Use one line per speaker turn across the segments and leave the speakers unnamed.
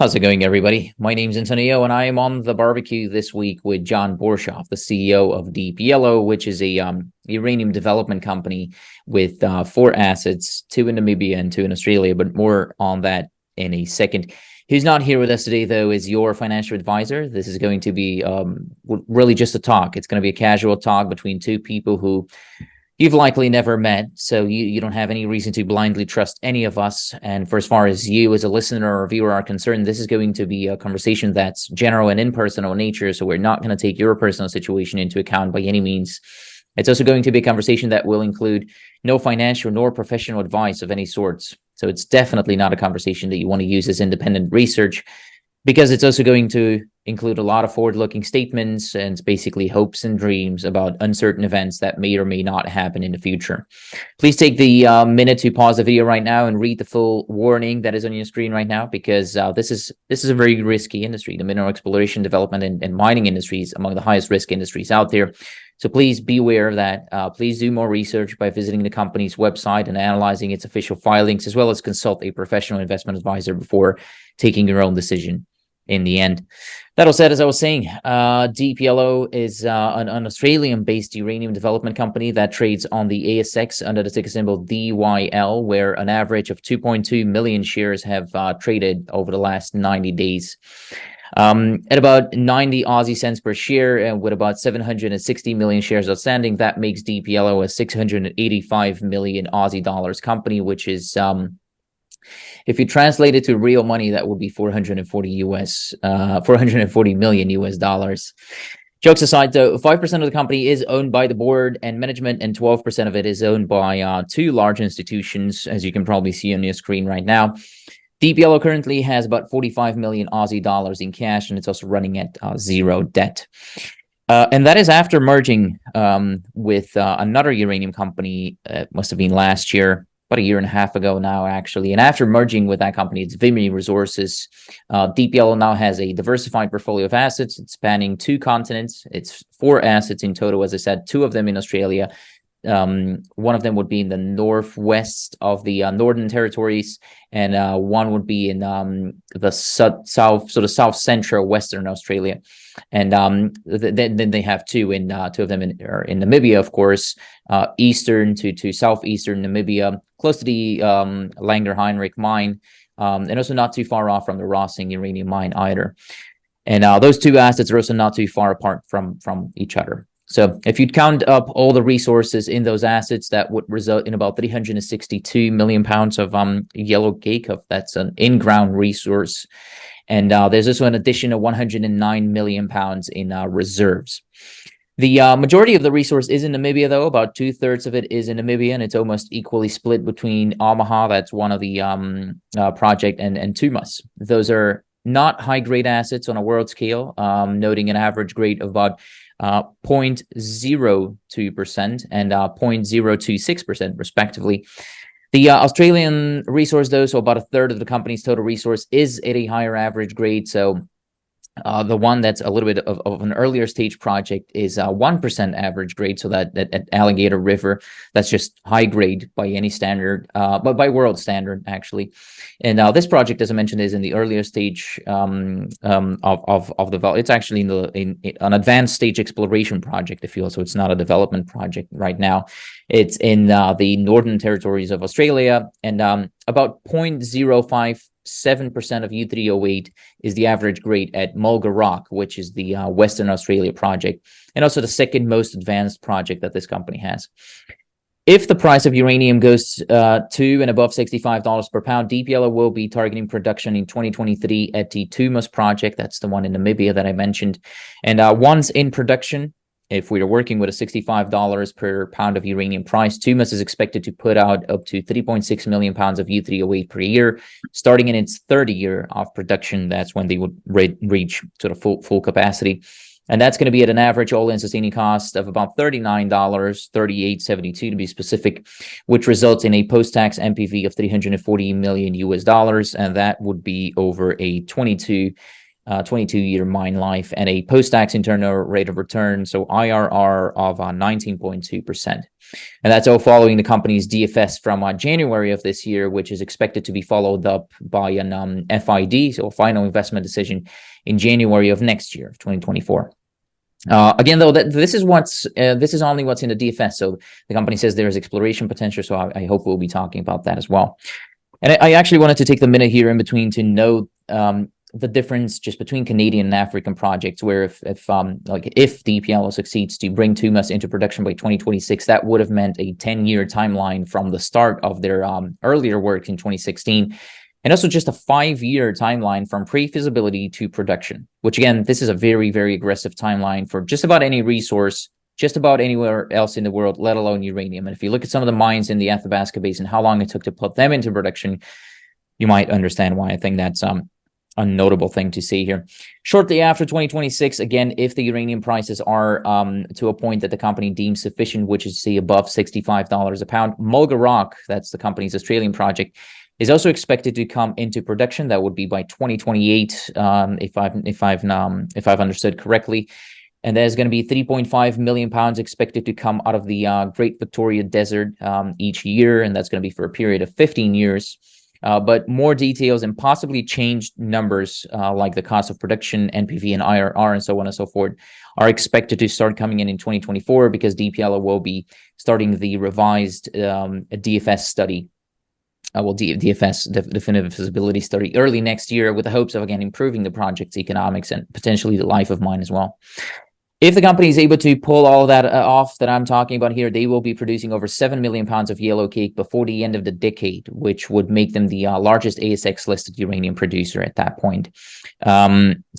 How's it going, everybody? My name's Antonio, and I am on the barbecue this week with John Borshoff, the CEO of Deep Yellow, which is a uranium development company with four assets, two in Namibia and two in Australia, but more on that in a second. Who's not here with us today, though, is your financial advisor. This is going to be really just a talk. It's going to be a casual talk between two people who you've likely never met, so you don't have any reason to blindly trust any of us. And for as far as you as a listener or viewer are concerned, this is going to be a conversation that's general and impersonal in nature, so we're not going to take your personal situation into account by any means. It's also going to be a conversation that will include no financial nor professional advice of any sorts. So it's definitely not a conversation that you want to use as independent research, because it's also going to include a lot of forward-looking statements and basically hopes and dreams about uncertain events that may or may not happen in the future. Please take the minute to pause the video right now and read the full warning that is on your screen right now, because this is a very risky industry. The mineral exploration, development, and mining industry is among the highest risk industries out there. So please be aware of that. Please do more research by visiting the company's website and analyzing its official filings, as well as consult a professional investment advisor before taking your own decision in the end. That all said, as I was saying, Deep Yellow is an Australian-based uranium development company that trades on the ASX under the ticker symbol DYL, where an average of 2.2 million shares have traded over the last 90 days. At about 90 Aussie cents per share, and with about 760 million shares outstanding, that makes Deep Yellow a 685 million Aussie dollars company, which is if you translate it to real money, that would be 440 million US dollars. Jokes aside, though, 5% of the company is owned by the board and management, and 12% of it is owned by two large institutions, as you can probably see on your screen right now. Deep Yellow currently has about 45 million Aussie dollars in cash, and it's also running at zero debt. And that is after merging with another uranium company. It must have been last year, about a year and a half ago now, actually. And after merging with that company, it's Vimy Resources. Deep Yellow now has a diversified portfolio of assets. It's spanning two continents. It's four assets in total, as I said, two of them in Australia. One of them would be in the northwest of the Northern Territories, and one would be in the south central Western Australia. And then they have two of them in Namibia, of course, eastern to southeastern Namibia, close to the Heinrich mine, and also not too far off from the Rossing Uranium mine either. And those two assets are also not too far apart from each other. So if you'd count up all the resources in those assets, that would result in about 362 million pounds of yellow cake. That's an in-ground resource. And there's also an additional 109 million pounds in reserves. The majority of the resource is in Namibia, though. About 2/3 of it is in Namibia, and it's almost equally split between Omaha, that's one of the project, and Tumas. Those are not high-grade assets on a world scale, noting an average grade of about 0.02% and 0.026% respectively. The Australian resource, though, so about 1/3 of the company's total resource, is at a higher average grade. So the one that's a little bit of an earlier stage project is 1% average grade. So that at Alligator River, that's just high grade by any standard, but by world standard, actually. And this project, as I mentioned, is in the earlier stage of the. It's actually in an advanced stage exploration project, if you will. So it's not a development project right now. It's in the Northern Territories of Australia, and about 0.057% of U3O8 is the average grade at Mulga Rock, which is the Western Australia project, and also the second most advanced project that this company has. If the price of uranium goes to and above $65 per pound, Deep Yellow will be targeting production in 2023 at the Tumas project. That's the one in Namibia that I mentioned. And once in production, if we are working with a $65 per pound of uranium price, Tumas is expected to put out up to 3.6 million pounds of U3O8 per year. Starting in its third year of production, that's when they would reach sort of full capacity. And that's going to be at an average all-in sustaining cost of about $39, $38.72 to be specific, which results in a post-tax NPV of 340 million US dollars. And that would be over a 22 22-year mine life, and a post-tax internal rate of return, so IRR of 19.2%. And that's all following the company's DFS from January of this year, which is expected to be followed up by an FID, so a final investment decision, in January of next year, 2024. Again, though, this is only what's in the DFS. So the company says there is exploration potential. So I hope we'll be talking about that as well. And I actually wanted to take the minute here in between to note the difference just between Canadian and African projects, where if DPLO succeeds to bring Tumas into production by 2026, that would have meant a 10-year timeline from the start of their earlier work in 2016, and also just a 5-year timeline from pre-feasibility to production, which again, this is a very, very aggressive timeline for just about any resource, just about anywhere else in the world, let alone uranium. And if you look at some of the mines in the Athabasca Basin, how long it took to put them into production, you might understand why I think that's a notable thing to see here. Shortly after 2026, again, if the uranium prices are to a point that the company deems sufficient, which is, say, above $65 a pound, Mulga Rock, that's the company's Australian project, is also expected to come into production. That would be by 2028, if I've understood correctly. And there's going to be 3.5 million pounds expected to come out of the Great Victoria Desert each year, and that's going to be for a period of 15 years. But more details and possibly changed numbers like the cost of production, NPV, and IRR, and so on and so forth, are expected to start coming in 2024, because DPLO will be starting the revised DFS study. DFS, definitive feasibility study, early next year, with the hopes of, again, improving the project's economics and potentially the life of mine as well. If the company is able to pull all that off that I'm talking about here, they will be producing over 7 million pounds of yellow cake before the end of the decade, which would make them the largest ASX-listed uranium producer at that point,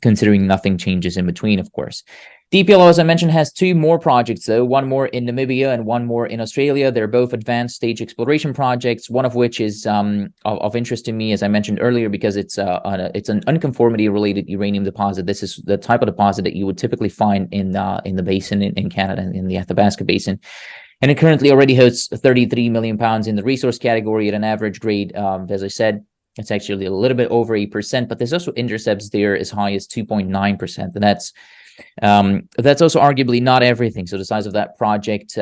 considering nothing changes in between, of course. DPLO, as I mentioned, has 2 more projects, though, one more in Namibia and one more in Australia. They're both advanced stage exploration projects, one of which is of interest to me, as I mentioned earlier, because it's an unconformity-related uranium deposit. This is the type of deposit that you would typically find in the basin in Canada, in the Athabasca Basin. And it currently already hosts 33 million pounds in the resource category at an average grade, as I said, it's actually a little bit over 8%, but there's also intercepts there as high as 2.9%, and that's also arguably not everything. So the size of that project,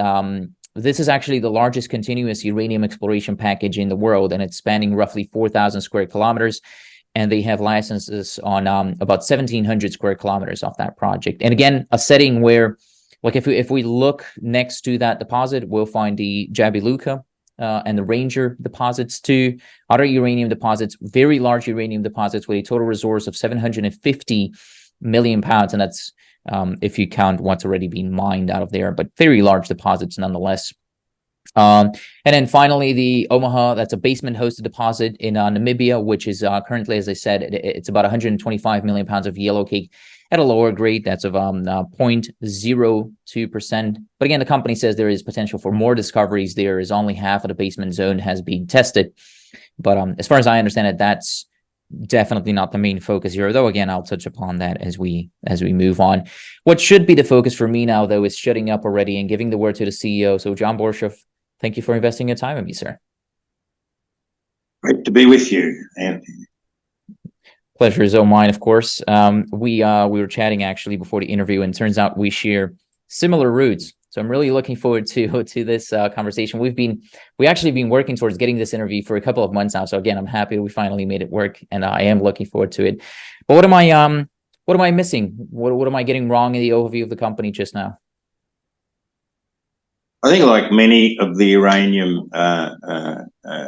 this is actually the largest continuous uranium exploration package in the world, and it's spanning roughly 4,000 square kilometers, and they have licenses on about 1,700 square kilometers off that project. And again, a setting where, like, if we look next to that deposit, we'll find the Jabiluka and the Ranger deposits, 2 other uranium deposits, very large uranium deposits with a total resource of 750 million pounds, and that's if you count what's already been mined out of there, but very large deposits nonetheless. And then finally, the Omaha, that's a basement-hosted deposit in Namibia, which is currently, as I said, it's about 125 million pounds of yellow cake at a lower grade. That's of 0.02%. But again, the company says there is potential for more discoveries there, as only half of the basement zone has been tested. But as far as I understand it, that's definitely not the main focus here, though again, I'll touch upon that as we move on. What should be the focus for me now, though, is shutting up already and giving the word to the CEO. So John Borshoff, thank you for investing your time with me, sir.
Great to be with you, Anthony.
Pleasure is all mine, of course. We were chatting actually before the interview, and it turns out we share similar roots. So I'm really looking forward to this conversation. We actually been working towards getting this interview for a couple of months now. So again, I'm happy we finally made it work, and I am looking forward to it. But what am I missing? What am I getting wrong in the overview of the company just now?
I think, like many of the uranium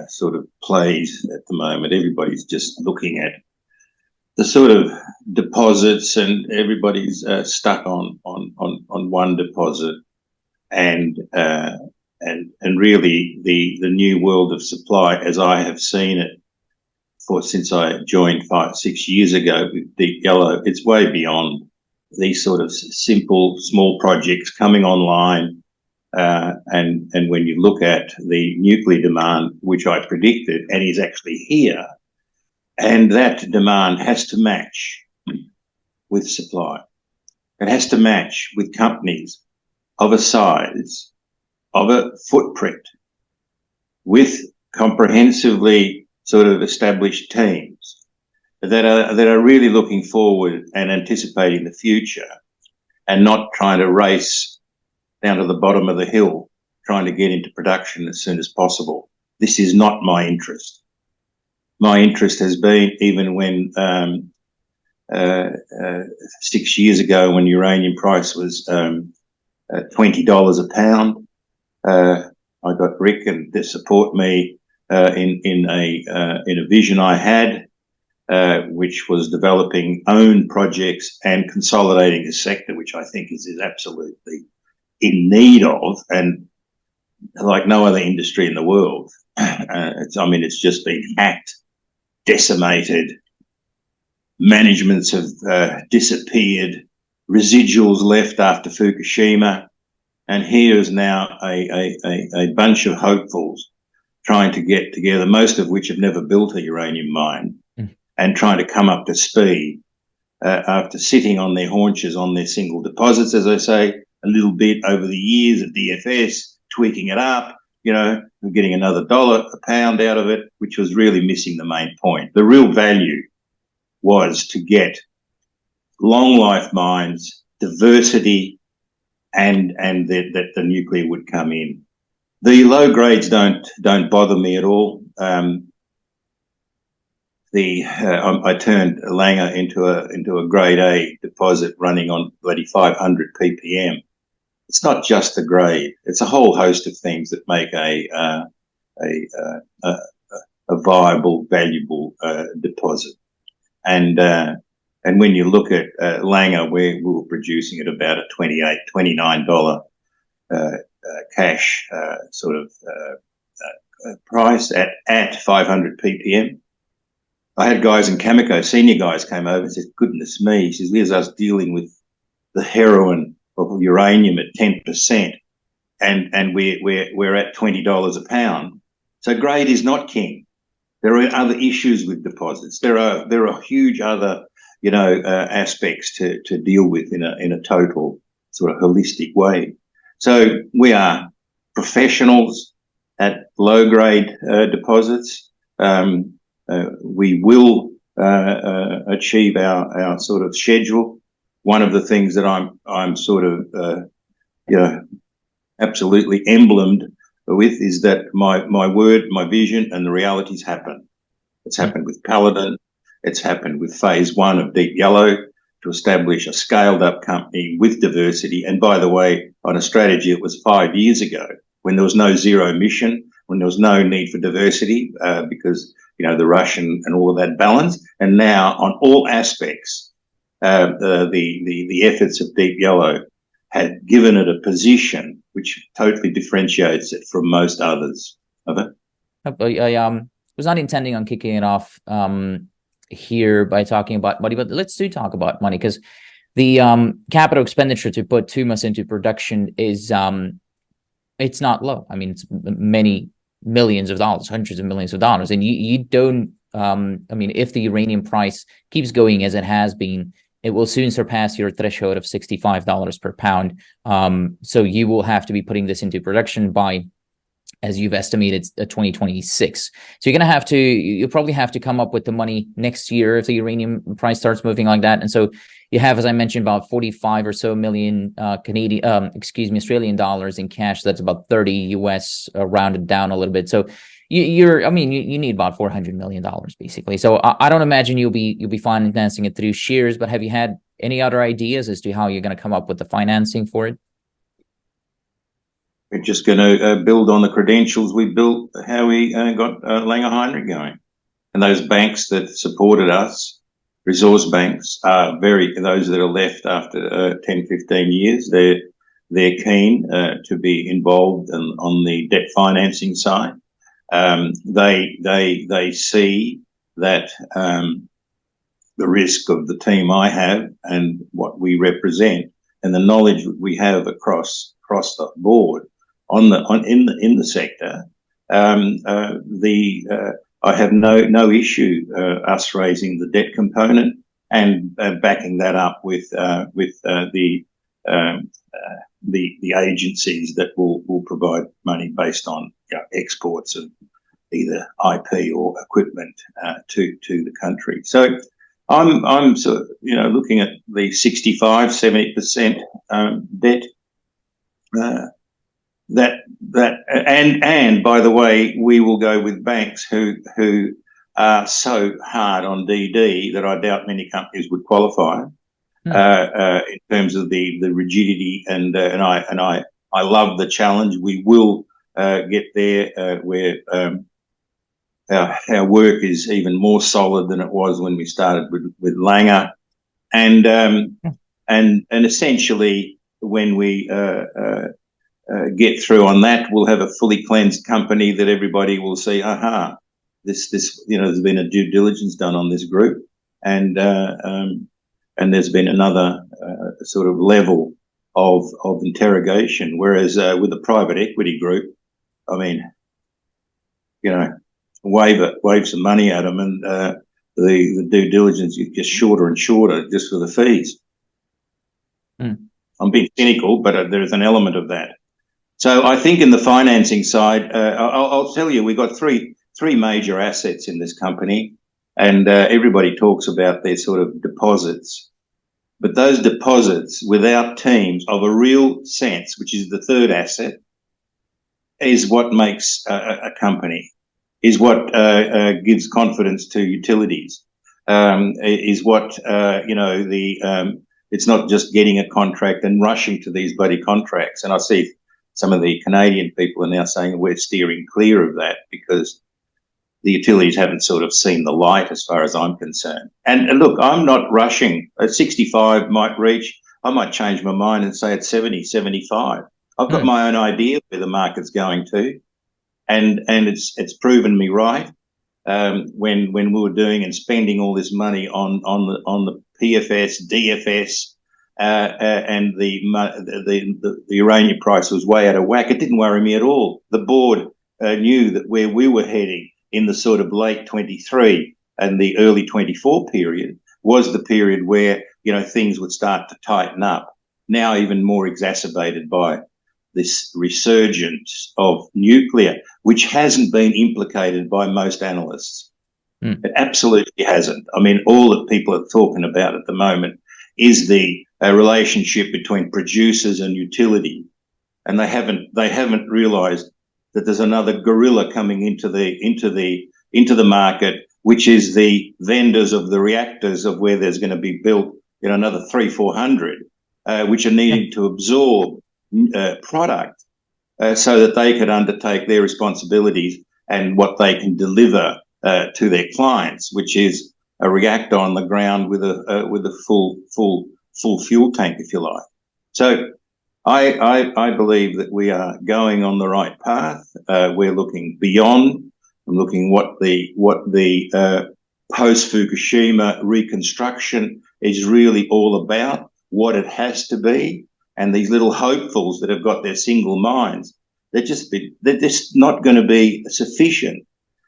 sort of plays at the moment, everybody's just looking at the sort of deposits, and everybody's stuck on one deposit. And really the new world of supply, as I have seen it since I joined 5-6 years ago with Deep Yellow, it's way beyond these sort of simple small projects coming online. And when you look at the nuclear demand, which I predicted and is actually here, and that demand has to match with supply. It has to match with companies of a size, of a footprint, with comprehensively sort of established teams, that are really looking forward and anticipating the future, and not trying to race down to the bottom of the hill, trying to get into production as soon as possible. This is not my interest. My interest has been, even when 6 years ago, when uranium price was $20 a pound, I got Rick and to support me in a vision I had, which was developing own projects and consolidating a sector, which I think is absolutely in need of, and like no other industry in the world. It's just been hacked, decimated, managements have disappeared, residuals left after Fukushima, and here's now a bunch of hopefuls trying to get together, most of which have never built a uranium mine, and trying to come up to speed after sitting on their haunches on their single deposits, as I say, a little bit over the years at DFS, tweaking it up, getting another $1 a pound out of it, which was really missing the main point. The real value was to get long life mines, diversity, and that the nuclear would come in. The low grades don't bother me at all. I turned Langer into a grade A deposit running on bloody 500 ppm. It's not just the grade; it's a whole host of things that make a viable, valuable deposit. And when you look at Langer, we were producing at about a $29 cash price at 500 ppm. I had guys in Cameco, senior guys, came over and said, "Goodness me," he says, "here's us dealing with the heroin of uranium at 10%, and we're at $20 a pound." So grade is not king. There are other issues with deposits. There are huge other aspects to deal with in a total sort of holistic way. So we are professionals at low grade deposits. We will achieve our sort of schedule. One of the things that I'm sort of absolutely emblemed with is that my word, my vision, and the realities happen. It's happened with Palladin. It's happened with phase 1 of Deep Yellow, to establish a scaled up company with diversity. And by the way, on a strategy, it was 5 years ago, when there was no zero emission, when there was no need for diversity, because the Russian and all of that balance. And now on all aspects, the efforts of Deep Yellow had given it a position which totally differentiates it from most others. I
was not intending on kicking it off here by talking about money, but let's talk about money, because the capital expenditure to put Tumas into production is it's not low. I mean, it's many millions of dollars, hundreds of millions of dollars, and you don't. If the uranium price keeps going as it has been, it will soon surpass your threshold of $65 per pound. So you will have to be putting this into production by, as you've estimated, 2026. So you'll probably have to come up with the money next year if the uranium price starts moving like that. And so you have, as I mentioned, about 45 or so million Australian dollars in cash. That's about 30 US, rounded down a little bit. So you need about $400 million basically. So I don't imagine you'll be financing it through shares, but have you had any other ideas as to how you're going to come up with the financing for it?
We're just going to build on the credentials we built, how we got Langer Heinrich going. And those banks that supported us, resource banks, are those that are left after 10, 15 years, they're keen to be involved on the debt financing side. They see that the risk of the team I have and what we represent, and the knowledge that we have across the board in the sector. I have no issue us raising the debt component and backing that up with the agencies that will provide money based on exports of either IP or equipment to the country. So I'm sort of, looking at the 65-70% debt. And by the way, we will go with banks who are so hard on DD that I doubt many companies would qualify in terms of the rigidity. And I love the challenge. We will get there where our work is even more solid than it was when we started with Langer, and essentially when we get through on that, we'll have a fully cleansed company that everybody will see. This there's been a due diligence done on this group, and there's been another sort of level of interrogation. Whereas with the private equity group, I mean, wave some money at them, and the due diligence gets shorter and shorter just for the fees. I'm being cynical, but there's an element of that. So I think in the financing side, I'll tell you, we've got three major assets in this company, and everybody talks about their sort of deposits. But those deposits, without teams of a real sense, which is the third asset, is what makes a company, is what gives confidence to utilities, is what, it's not just getting a contract and rushing to these bloody contracts. And I see some of the Canadian people are now saying we're steering clear of that because the utilities haven't sort of seen the light as far as I'm concerned. And look, I'm not rushing. At 65 might reach. I might change my mind and say it's 70, 75. I've got my own idea where the market's going to, and it's proven me right. When we were doing and spending all this money on the PFS, DFS, and the uranium price was way out of whack, it didn't worry me at all. The board knew that where we were heading in the sort of late 23 and the early 24 period was the period where things would start to tighten up. Now even more exacerbated by this resurgence of nuclear, which hasn't been implicated by most analysts. It absolutely hasn't. I mean, all that people are talking about at the moment is the relationship between producers and utility, and they haven't realised that there's another gorilla coming into the market, which is the vendors of the reactors of where there's going to be built another 300-400, which are needing to absorb product so that they could undertake their responsibilities and what they can deliver to their clients, which is a reactor on the ground with a full fuel tank, if you like. So I believe that we are going on the right path. We're looking beyond. I'm looking what the post-Fukushima reconstruction is really all about, what it has to be. And these little hopefuls that have got their single minds, they're just not going to be sufficient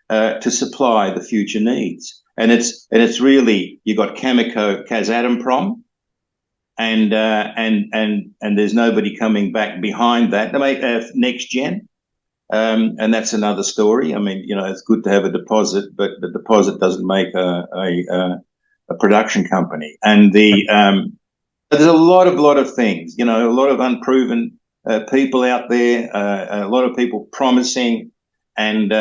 to supply the future needs. And it's really, you got Cameco, Kazatomprom, and there's nobody coming back behind that. They make next gen, and that's another story. I mean, it's good to have a deposit, but the deposit doesn't make a production company. And there's a lot of things, a lot of unproven people out there, a lot of people promising, and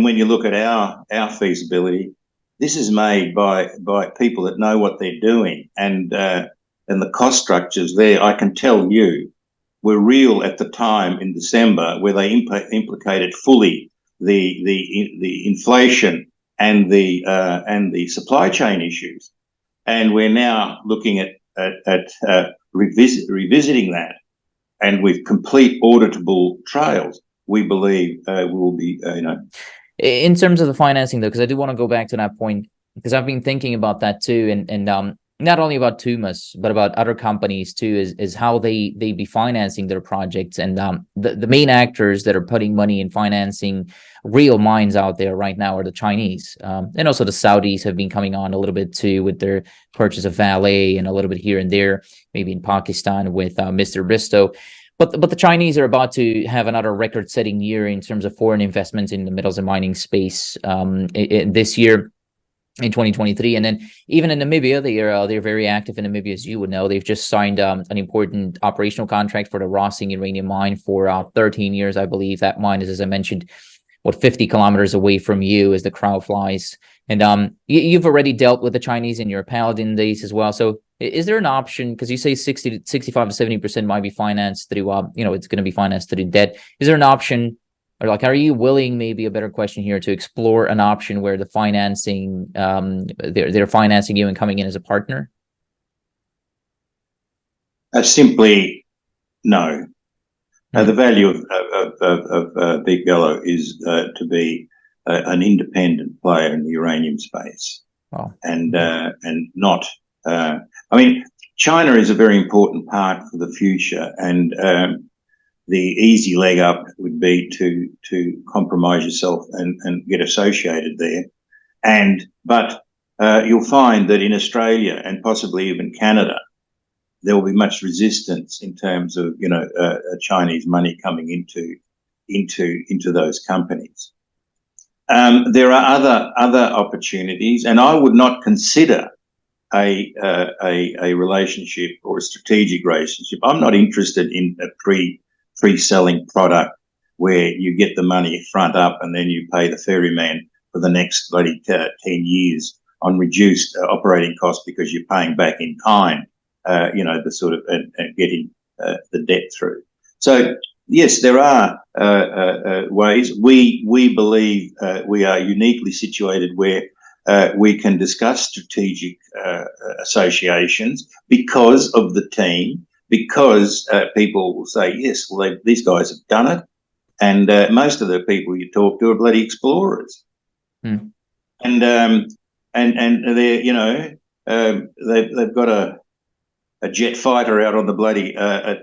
when you look at our feasibility, this is made by people that know what they're doing, and the cost structures there, I can tell you, were real at the time in December, where they implicated fully the inflation and the supply chain issues, and we're now looking at revisiting that, and with complete auditable trails, we believe will be,
In terms of the financing, though, because I do want to go back to that point, because I've been thinking about that too, and not only about Tumas, but about other companies too, is how they be financing their projects. And the main actors that are putting money in financing real mines out there right now are the Chinese. And also the Saudis have been coming on a little bit too with their purchase of Vale and a little bit here and there, maybe in Pakistan with Mr. Bristow. But the Chinese are about to have another record-setting year in terms of foreign investments in the metals and mining space this year in 2023, and then even in Namibia, they're very active in Namibia, as you would know. They've just signed an important operational contract for the Rossing Uranium mine for 13 years, I believe. That mine is, as I mentioned, 50 kilometers away from you as the crow flies. And you've already dealt with the Chinese in your Palladin days as well. So is there an option, because you say 65 to 70% might be financed through, it's going to be financed through debt. Is there an option, or like, are you willing, maybe a better question here, to explore an option where the financing, they're financing you and coming in as a partner?
Simply no. The value of Deep Yellow is to be an independent player in the uranium space, and not. I mean, China is a very important part for the future, and the easy leg up would be to compromise yourself and get associated there, but you'll find that in Australia and possibly even Canada, there will be much resistance in terms of Chinese money coming into those companies. There are other opportunities, and I would not consider a relationship or a strategic relationship. I'm not interested in a pre-selling product where you get the money front up and then you pay the ferryman for the next bloody 10 years on reduced operating costs because you're paying back in kind. The sort of getting the debt through. So yes, there are ways. We believe we are uniquely situated where we can discuss strategic associations because of the team, because people will say, yes, well, these guys have done it, and most of the people you talk to are bloody explorers, and they're they've got a jet fighter out on the bloody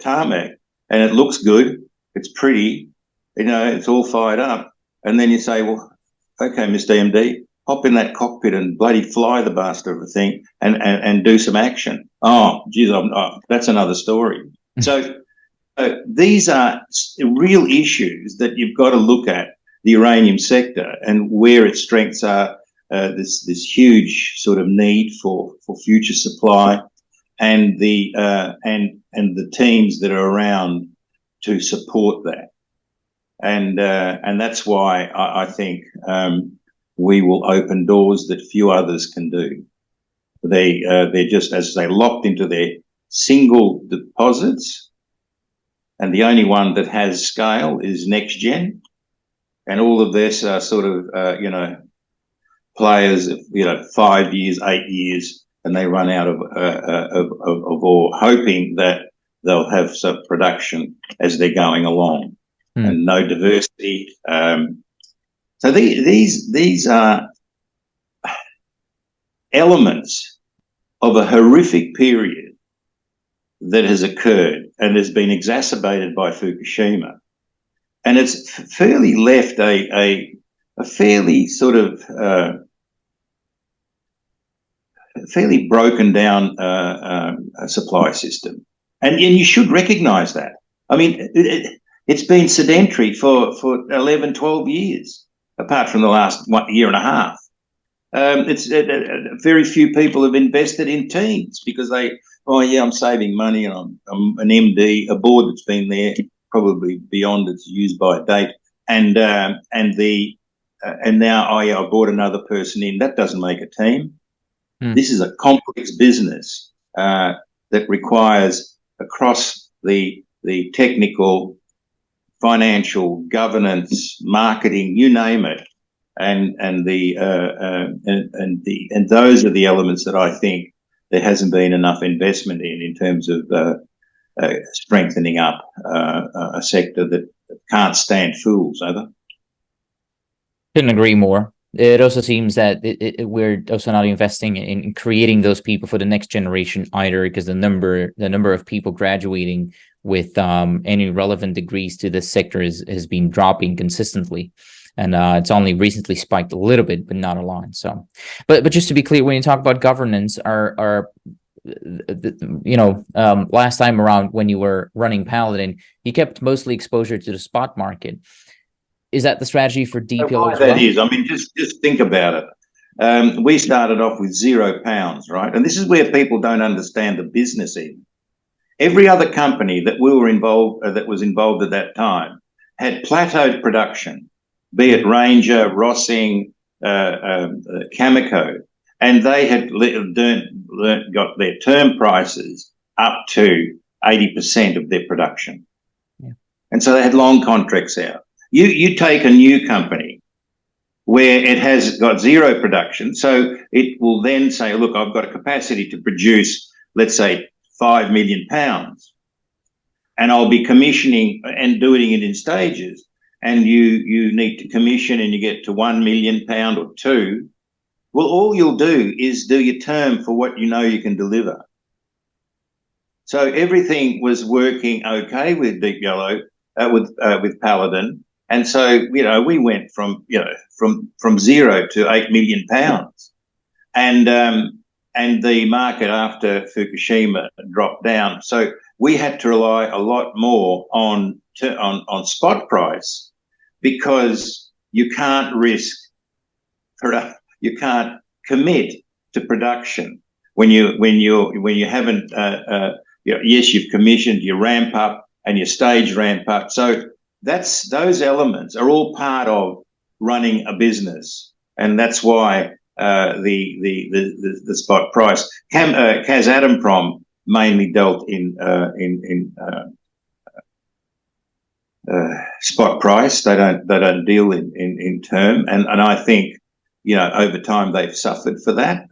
tarmac, and it looks good, it's pretty, it's all fired up, and then you say, well, okay, Mr. MD, hop in that cockpit and bloody fly the bastard of a thing and do some action. Oh, geez, that's another story. So these are real issues that you've got to look at the uranium sector and where its strengths are. This huge sort of need for future supply, and the teams that are around to support that, and that's why I think we will open doors that few others can do. They're just, as I say, locked into their single deposits, and the only one that has scale is NextGen, and all of this are sort of players of 5 years, 8 years. And they run out of ore, hoping that they'll have some production as they're going along, and no diversity. So these are elements of a horrific period that has occurred and has been exacerbated by Fukushima, and it's fairly left a fairly sort of fairly broken down supply system, and you should recognise that. I mean, it's been sedentary for 11, 12 years, apart from the last year and a half. It's very few people have invested in teams because I'm saving money, and I'm an MD, a board that's been there probably beyond its use by date, and now I brought another person in. That doesn't make a team. This is a complex business that requires across the technical, financial, governance, marketing, you name it, and those are the elements that I think there hasn't been enough investment in terms of strengthening up a sector that can't stand fools. Over.
Couldn't agree more. It also seems that we're also not investing in creating those people for the next generation either, because the number of people graduating with any relevant degrees to this sector has been dropping consistently, and it's only recently spiked a little bit, but not a lot. So, but just to be clear, when you talk about governance, are last time around when you were running Palladin, you kept mostly exposure to the spot market. Is that the strategy for DPLO as well?
That is, I mean, just think about it. We started off with £0, right? And this is where people don't understand the business even. Every other company that we were involved, that was involved at that time, had plateaued production, be it Ranger, Rossing, Cameco, and they had got their term prices up to 80% of their production. Yeah. And so they had long contracts out. You take a new company where it has got zero production, so it will then say, look, I've got a capacity to produce, let's say, 5 million pounds, and I'll be commissioning and doing it in stages. And you need to commission and you get to 1 million pound or 2. Well, all you'll do is do your term for what you know you can deliver. So everything was working okay with Deep Yellow, with Palladin. And so, we went from 0 to 8 million pounds. And the market after Fukushima dropped down. So we had to rely a lot more on spot price, because you can't risk you can't commit to production when you haven't yes, you've commissioned, you ramp up and you stage ramp up. So those elements are all part of running a business, and that's why the spot price. Kazatomprom mainly dealt in spot price. They don't deal in term, and I think over time they've suffered for that.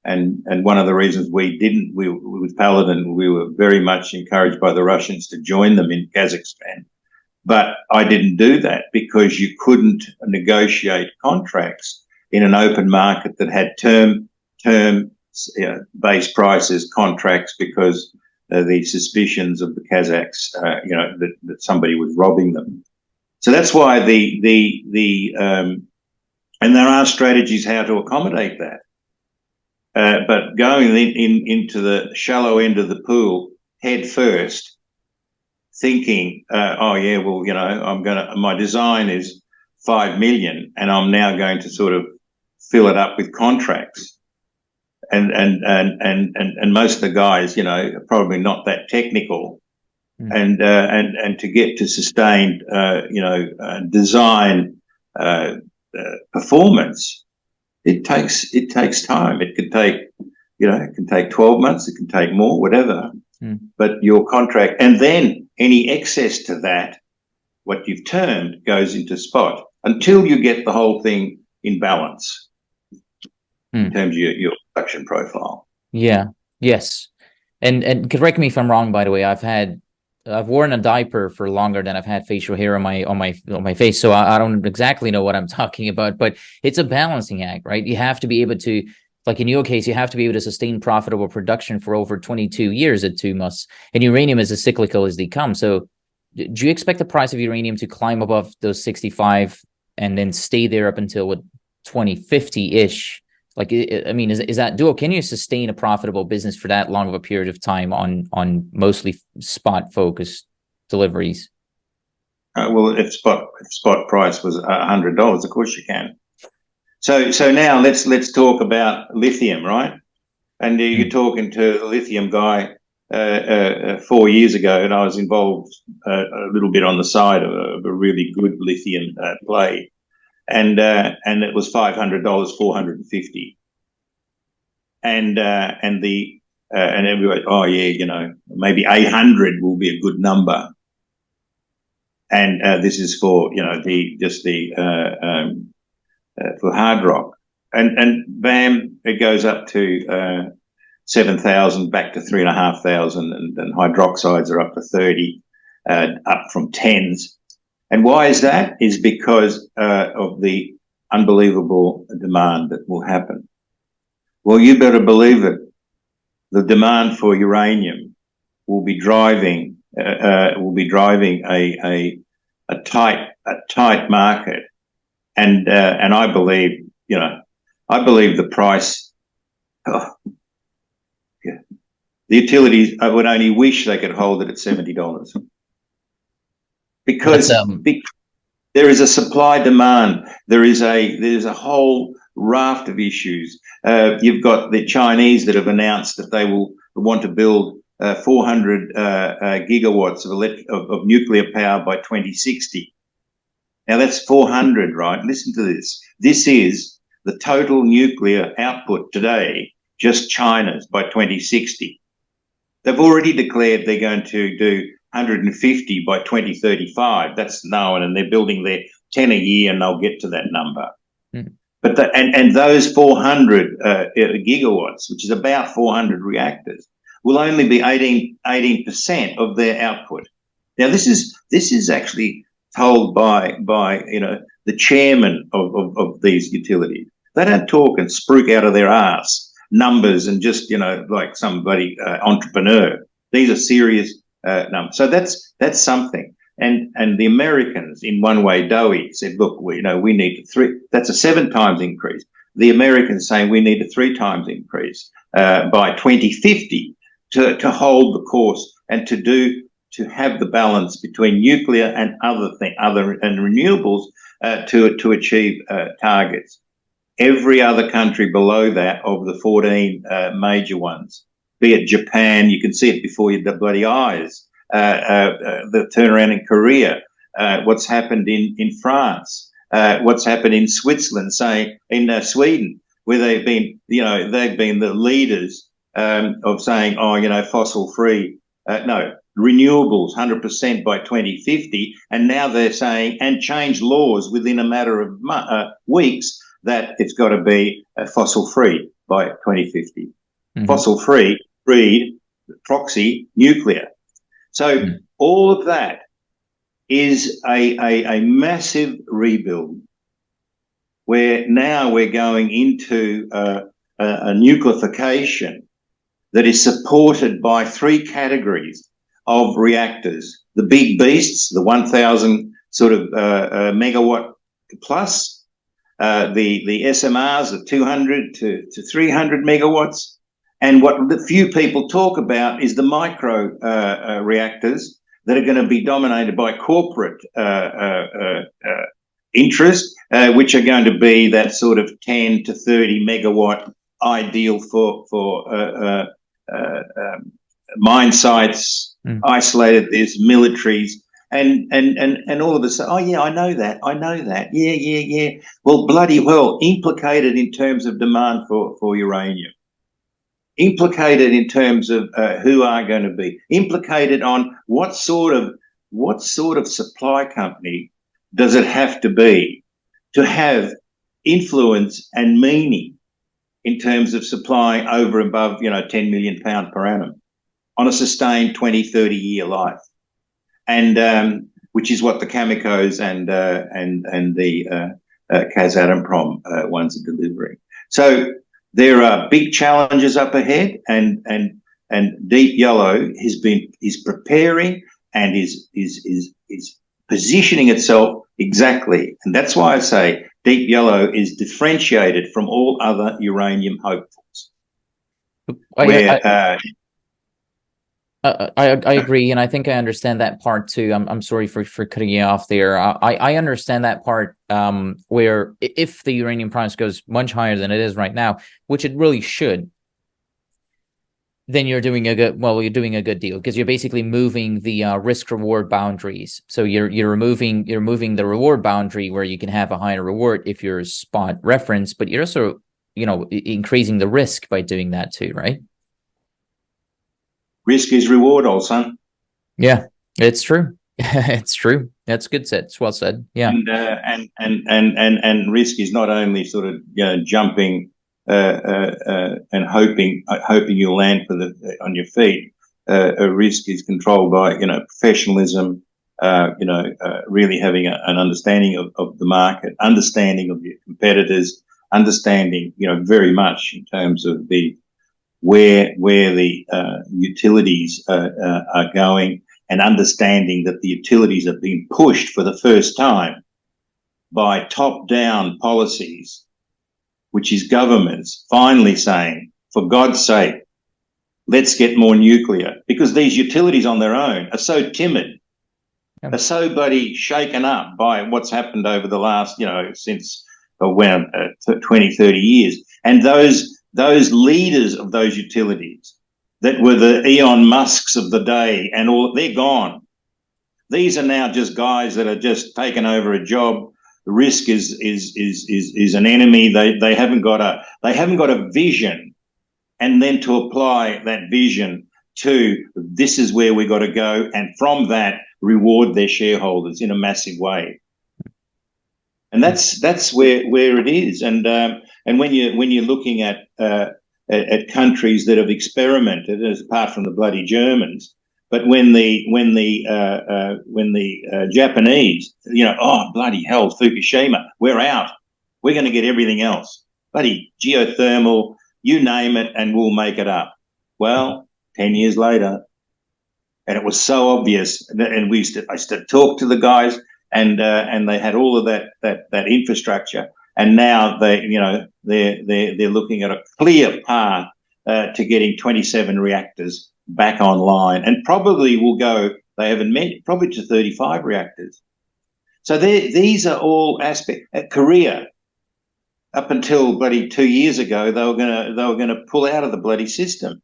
And one of the reasons we didn't, with Palladin, we were very much encouraged by the Russians to join them in Kazakhstan. But I didn't do that because you couldn't negotiate contracts in an open market that had term base prices contracts, because the suspicions of the Kazakhs, that somebody was robbing them. So that's why and there are strategies how to accommodate that. But going into the shallow end of the pool head first, thinking, my design is 5 million, and I'm now going to sort of fill it up with contracts. And most of the guys, are probably not that technical, and to get to sustained, design performance, it takes time. It could take 12 months. It can take more, whatever. But your contract, and then any excess to that, what you've termed, goes into spot until you get the whole thing in balance in terms of your production profile.
Yeah. Yes. And correct me if I'm wrong, by the way. I've worn a diaper for longer than I've had facial hair on my face, so I don't exactly know what I'm talking about. But it's a balancing act, right? You have to be able to, like in your case, you have to be able to sustain profitable production for over 22 years at Tumas, and uranium is as cyclical as they come. So, do you expect the price of uranium to climb above those 65 and then stay there up until 2050-ish? Like, I mean, is that doable? Can you sustain a profitable business for that long of a period of time on mostly spot focused deliveries?
Well, if spot price was $100, of course you can. So now let's talk about lithium, right? And you're talking to the lithium guy 4 years ago, and I was involved a little bit on the side of a really good lithium play. And it was $500, $450, and everybody, maybe 800 will be a good number, and this is for for hard rock, and bam, it goes up to 7,000, back to 3,500, and hydroxides are up to 30, up from 10s. And why is that? Is because of the unbelievable demand that will happen. Well, you better believe it. The demand for uranium will be driving a tight market, and I believe the price. The utilities, I would only wish they could hold it at $70 because there is a supply demand. There's a whole raft of issues. You've got the Chinese that have announced that they will want to build 400 gigawatts of nuclear power by 2060. Now that's 400, right? Listen to this. This is the total nuclear output today, just China's by 2060. They've already declared they're going to do 150 by 2035. That's known, and they're building their 10 a year, and they'll get to that number. Mm. But those 400 gigawatts, which is about 400 reactors, will only be 18% of their output. Now, this is actually told by the chairman of these utilities. They don't talk and spruik out of their arse numbers and just like somebody entrepreneur. These are serious numbers. So that's something. And the Americans, in one way, Dowie said, look, we need that's a 7 times increase. The Americans saying we need a 3 times increase by 2050 to hold the course and to have the balance between nuclear and other renewables to achieve targets. Every other country below that of the 14 major ones, be it Japan, you can see it before your bloody eyes. The turnaround in Korea, what's happened in France, what's happened in Switzerland, in Sweden, where they've been the leaders of saying, fossil free, no, renewables 100% by 2050, and now they're saying, and change laws within a matter of weeks, that it's got to be fossil free by 2050. Mm-hmm. Fossil free, breed, proxy, nuclear. So all of that is a massive rebuild, where now we're going into a nuclearification that is supported by 3 categories of reactors: the big beasts, the 1,000 sort of megawatt plus, the SMRs of 200 to 300 megawatts, and what the few people talk about is the micro reactors that are going to be dominated by corporate interest, which are going to be that sort of 10 to 30 megawatt, ideal for mine sites, isolated. There's militaries, and all of a sudden, oh yeah, I know that, yeah. Well, bloody well, implicated in terms of demand for uranium, implicated in terms of who are going to be implicated on what sort of supply company does it have to be to have influence and meaning in terms of supplying over and above 10 million pounds per annum on a sustained 20, 30 year life, and which is what the Cameco's and the Kazatomprom ones are delivering. So there are big challenges up ahead, and Deep Yellow is preparing and is positioning itself exactly, and that's why I say Deep Yellow is differentiated from all other uranium hopefuls.
I agree, and I think I understand that part too. I'm sorry for cutting you off there. I understand that part where if the uranium price goes much higher than it is right now, which it really should, then you're doing a good deal, because you're basically moving the risk reward boundaries. So you're removing the reward boundary where you can have a higher reward if you're spot reference, but you're also increasing the risk by doing that too, right?
Risk is reward, old son.
Yeah, it's true. It's true. That's good said. It's well said. Yeah.
And risk is not only sort of jumping and hoping you'll land on your feet. A risk is controlled by professionalism. Really having an understanding of the market, understanding of your competitors, understanding very much in terms of where the utilities are going, and understanding that the utilities are being pushed for the first time by top-down policies, which is governments finally saying, for God's sake, let's get more nuclear, because these utilities on their own are so timid, are so bloody shaken up by what's happened over the last, since around 20, 30 years. And those leaders of those utilities that were the Elon Musks of the day and all, they're gone. These are now just guys that are just taking over a job. The risk is an enemy. They haven't got a vision, and then to apply that vision to this is where we got to go, and from that reward their shareholders in a massive way. And that's where it is. And when you're looking at countries that have experimented, as apart from the bloody Germans, but when the Japanese, oh bloody hell, Fukushima, we're out. We're going to get everything else, bloody geothermal, you name it, and we'll make it up. Well, 10 years later, and it was so obvious, and I used to talk to the guys, and they had all of that infrastructure, and now they're looking at a clear path to getting 27 reactors back online, and probably will go. They haven't met probably to 35 reactors. So these are all aspects. Korea, up until bloody 2 years ago, they were gonna pull out of the bloody system,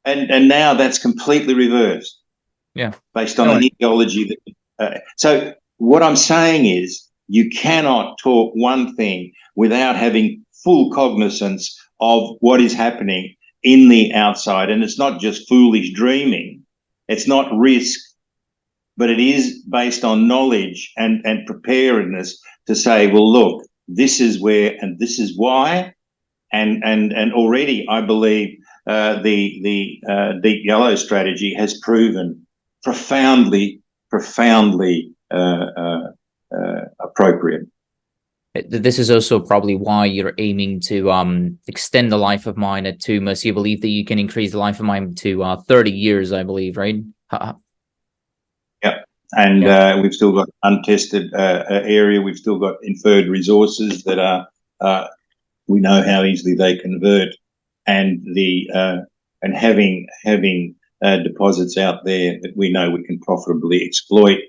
and now that's completely reversed.
Yeah,
based on an ideology that. So what I'm saying is, you cannot talk one thing without having full cognizance of what is happening in the outside. And it's not just foolish dreaming. It's not risk, but it is based on knowledge and preparedness to say, well, look, this is where and this is why. And already I believe the Deep Yellow strategy has proven profoundly appropriate.
This is also probably why you're aiming to extend the life of mine at Tumas. You believe that you can increase the life of mine to 30 years, I believe, right?
Yeah, and we've still got untested area. We've still got inferred resources that are we know how easily they convert, and having deposits out there that we know we can profitably exploit.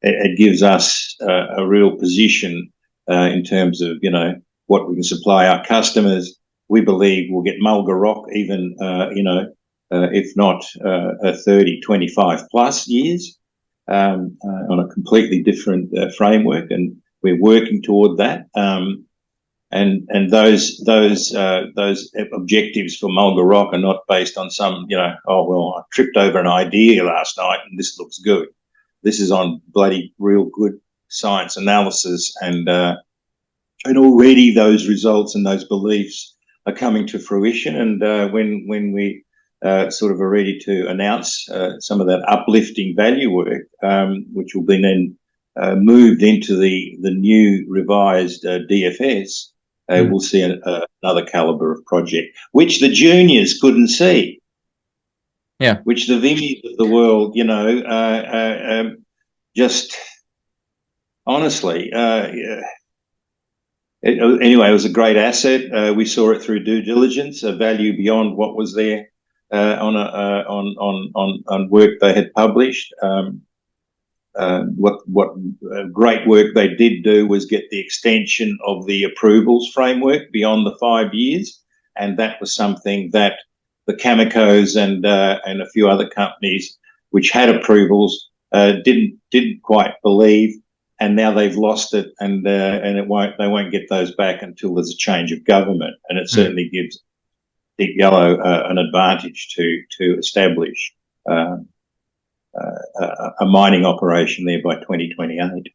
It gives us a real position in terms of what we can supply our customers. We believe we'll get Mulga Rock even if not 30, 25 plus years on a completely different framework, and we're working toward that. And those objectives for Mulga Rock are not based on some, oh, well, I tripped over an idea last night and this looks good. This is on bloody real good science analysis, and already those results and those beliefs are coming to fruition. And when we sort of are ready to announce some of that uplifting value work, which will be then moved into the new revised DFS, we'll see another caliber of project, which the juniors couldn't see.
Yeah.
Which the Vimys of the world, just honestly, anyway, it was a great asset. We saw it through due diligence, a value beyond what was there on work they had published. What great work they did do was get the extension of the approvals framework beyond the 5 years, and that was something that the Camecos and a few other companies which had approvals didn't quite believe, and now they've lost it, and they won't get those back until there's a change of government, and it certainly gives Deep Yellow an advantage to establish a mining operation there by 2028.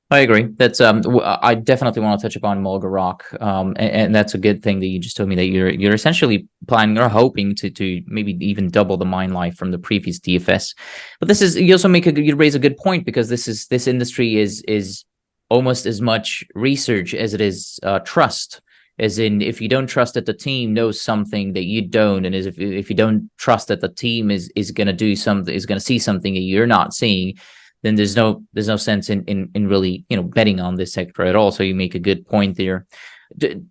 I agree. That's I definitely want to touch upon Mulga Rock, and that's a good thing that you just told me that you're essentially planning or hoping to maybe even double the mine life from the previous DFS. But this is, you also you raise a good point, because this industry is almost as much research as it is trust. As in, if you don't trust that the team knows something that you don't, and if you don't trust that the team is going to do something, is going to see something that you're not seeing, then there's no sense in really betting on this sector at all. So you make a good point there.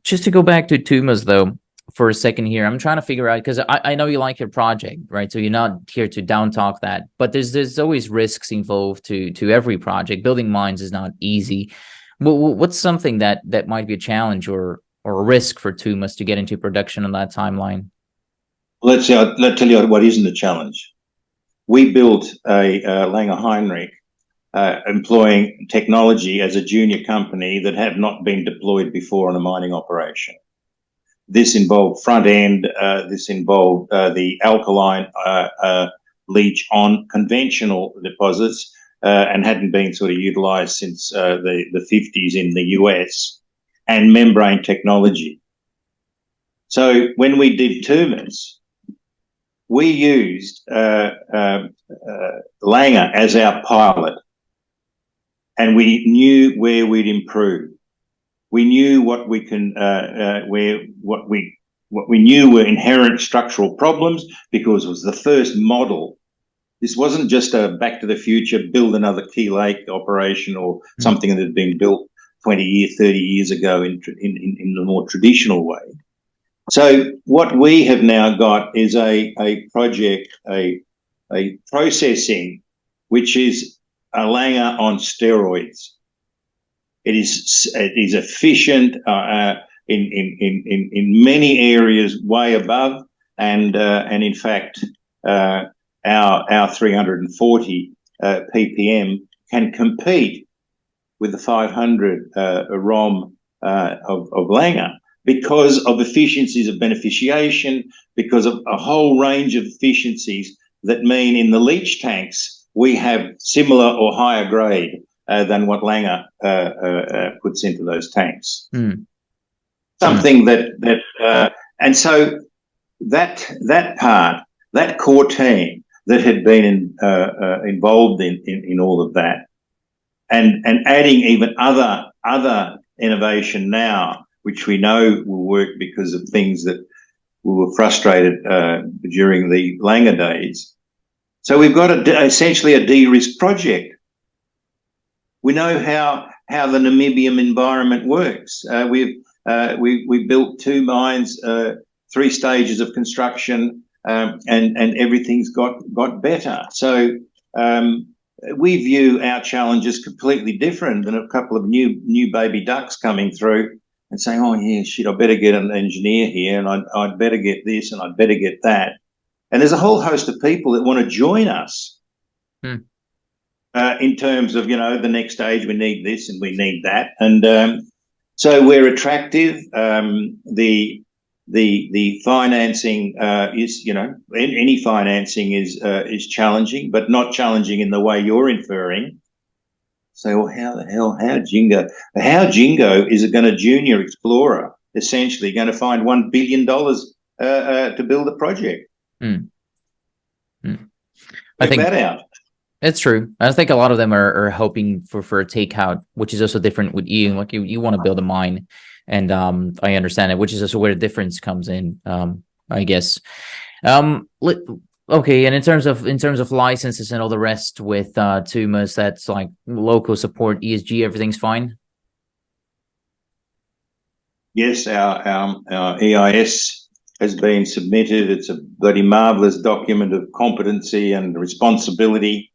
Just to go back to Tumas though, for a second here. I'm trying to figure out, because I know you like your project, right? So you're not here to down talk that, but there's always risks involved to every project. Building mines is not easy. What's something that might be a challenge or a risk for Tumas to get into production on that timeline?
Let's tell you what isn't a challenge. We built a Langer Heinrich employing technology as a junior company that had not been deployed before on a mining operation. This involved front end. This involved the alkaline leach on conventional deposits and hadn't been sort of utilised since the 50s in the US, and membrane technology. So when we did Tumas, we used Langer as our pilot, and we knew where we'd improve. We knew what we can, what we knew were inherent structural problems, because it was the first model. This wasn't just a Back to the Future, build another Key Lake operation or something that had been built 20 years, 30 years ago in the more traditional way. So what we have now got is a project, a processing, which is a Langer on steroids. It is efficient in many areas, way above, and in fact, our 340 ppm can compete with the 500 ROM of Langer, because of efficiencies of beneficiation, because of a whole range of efficiencies that mean in the leach tanks we have similar or higher grade than what Langer puts into those tanks. Something and so that part, that core team that had been involved in all of that, and adding even other innovation now, which we know will work because of things that we were frustrated during the Langer days. So we've got essentially a de-risk project. We know how the Namibian environment works. We built 2 mines, 3 stages of construction, and everything's got better. So we view our challenges completely different than a couple of new baby ducks coming through and saying, oh yeah, shit, I better get an engineer here, and I'd better get this, and I'd better get that. And there's a whole host of people that want to join us in terms of, the next stage, we need this and we need that. And so we're attractive. The financing is, any financing is challenging, but not challenging in the way you're inferring. So, well, how Jingo is it going to junior explorer, essentially going to find $1 billion to build a project?
I think
that out.
It's true. I think a lot of them are hoping for a takeout, which is also different with you. Like you want to build a mine, and I understand it, which is also where the difference comes in, I guess. Okay, and in terms of licenses and all the rest with Tumas, that's like local support, ESG, everything's fine.
Yes, our EIS has been submitted. It's a bloody marvelous document of competency and responsibility.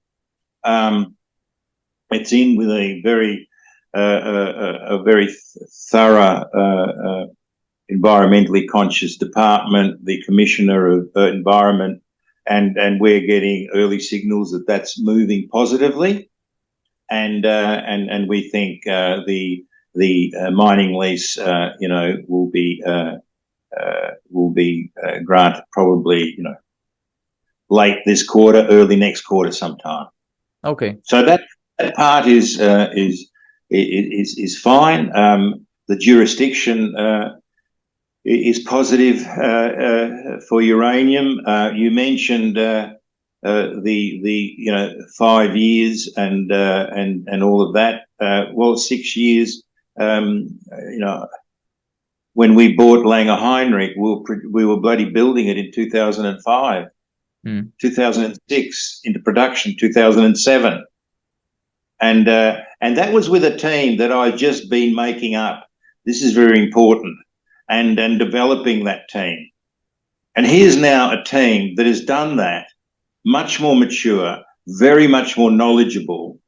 It's in with a very thorough, environmentally conscious department, the Commissioner of Environment, and we're getting early signals that that's moving positively, and we think the mining lease, will be granted probably, late this quarter, early next quarter, sometime.
Okay.
So that part is fine. The jurisdiction is positive for uranium. You mentioned the 5 years and all of that. Well, 6 years. When we bought Langer Heinrich, we were bloody building it in 2005, 2006 into production, 2007, and that was with a team that I'd just been making up. This is very important. and developing that team. And here's now a team that has done that, much more mature, very much more knowledgeable,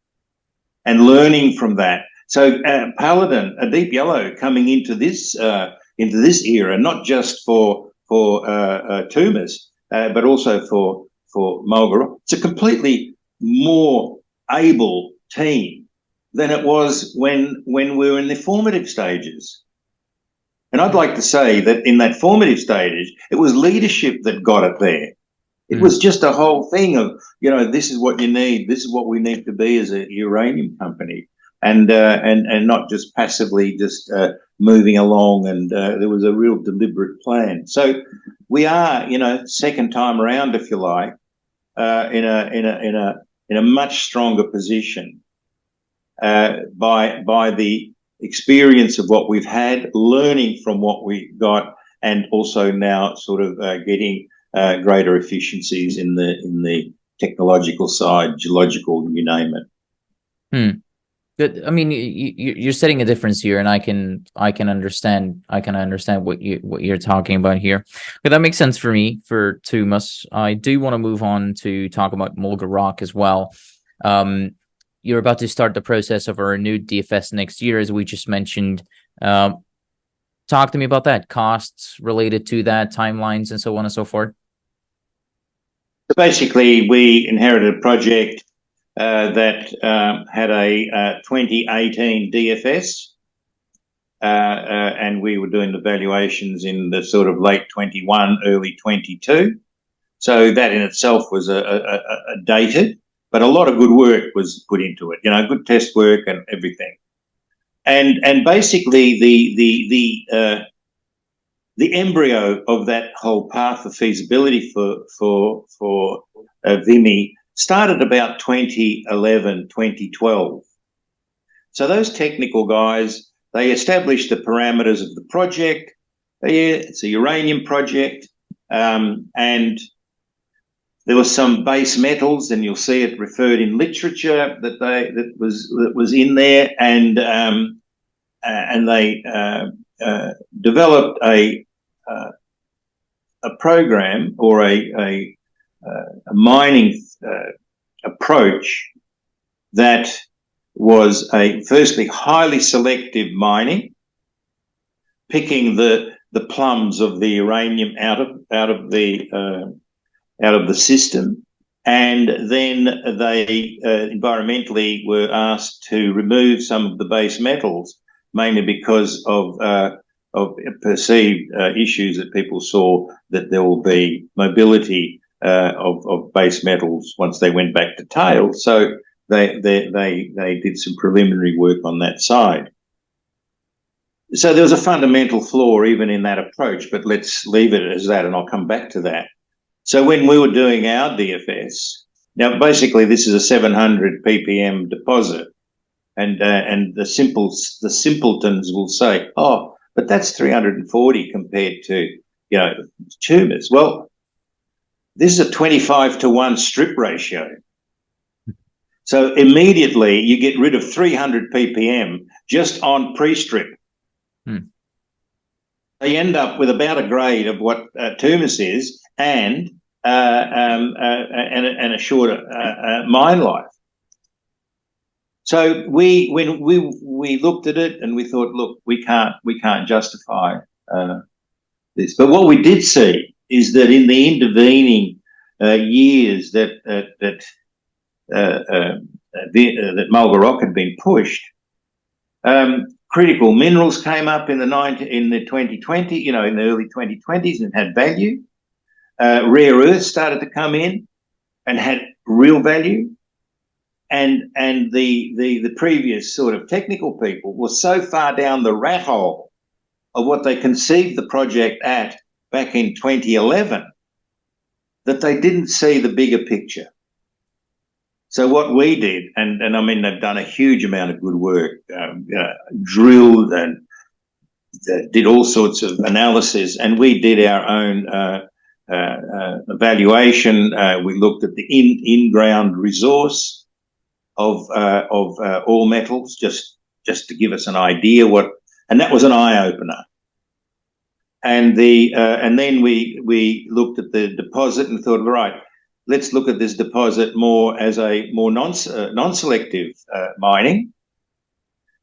and learning from that. So Palladin, a Deep Yellow, coming into this era, not just for Tumas, but also for Mulga Rock. It's a completely more able team than it was when we were in the formative stages. And I'd like to say that in that formative stage, it was leadership that got it there. It was just a whole thing of, this is what you need. This is what we need to be as a uranium company, and not just passively just moving along. And there was a real deliberate plan. So we are, second time around, if you like, in a much stronger position by the experience of what we've had, learning from what we got, and also now sort of getting greater efficiencies in the technological side, geological, you name it.
Good. I mean, you're setting a difference here, and I can understand what you're talking about here. But that makes sense for me for Tumas. I do want to move on to talk about Mulga Rock as well. You're about to start the process of a renewed DFS next year, as we just mentioned. Talk to me about that, costs related to that, timelines, and so on and so forth.
So basically, we inherited a project that had a 2018 DFS, and we were doing the valuations in the sort of late 21, early 22. So that in itself was a dated, but a lot of good work was put into it. Good test work and everything. And basically the embryo of that whole path of feasibility for Vimy started about 2011, 2012. So those technical guys, they established the parameters of the project. It's a uranium project, and there were some base metals, and you'll see it referred in literature that was in there, and they developed a program or a mining approach that was firstly highly selective mining, picking the plums of the uranium out of the system, and then they environmentally were asked to remove some of the base metals, mainly because of perceived issues that people saw that there will be mobility of base metals once they went back to tail. So they did some preliminary work on that side. So there was a fundamental flaw even in that approach, but let's leave it as that, and I'll come back to that. So when we were doing our DFS, now basically this is a 700 ppm deposit, and the simpletons will say, oh, but that's 340 compared to Tumas. Well, this is a 25-to-1 strip ratio. So immediately you get rid of 300 ppm just on pre-strip. They end up with about a grade of what Tumas is, and a shorter mine life. So when we looked at it and we thought, look, we can't justify this. But what we did see is that in the intervening years that Mulga Rock had been pushed, critical minerals came up in the 2020, in the early 2020s, and had value. Rare earths started to come in and had real value. And the previous sort of technical people were so far down the rat hole of what they conceived the project at back in 2011 that they didn't see the bigger picture. So what we did, and I mean, they've done a huge amount of good work, drilled and did all sorts of analysis, and we did our own evaluation. We looked at the in-ground resource of all metals, just to give us an idea and that was an eye-opener. and then we looked at the deposit and thought, all right, let's look at this deposit more as a more non-selective mining,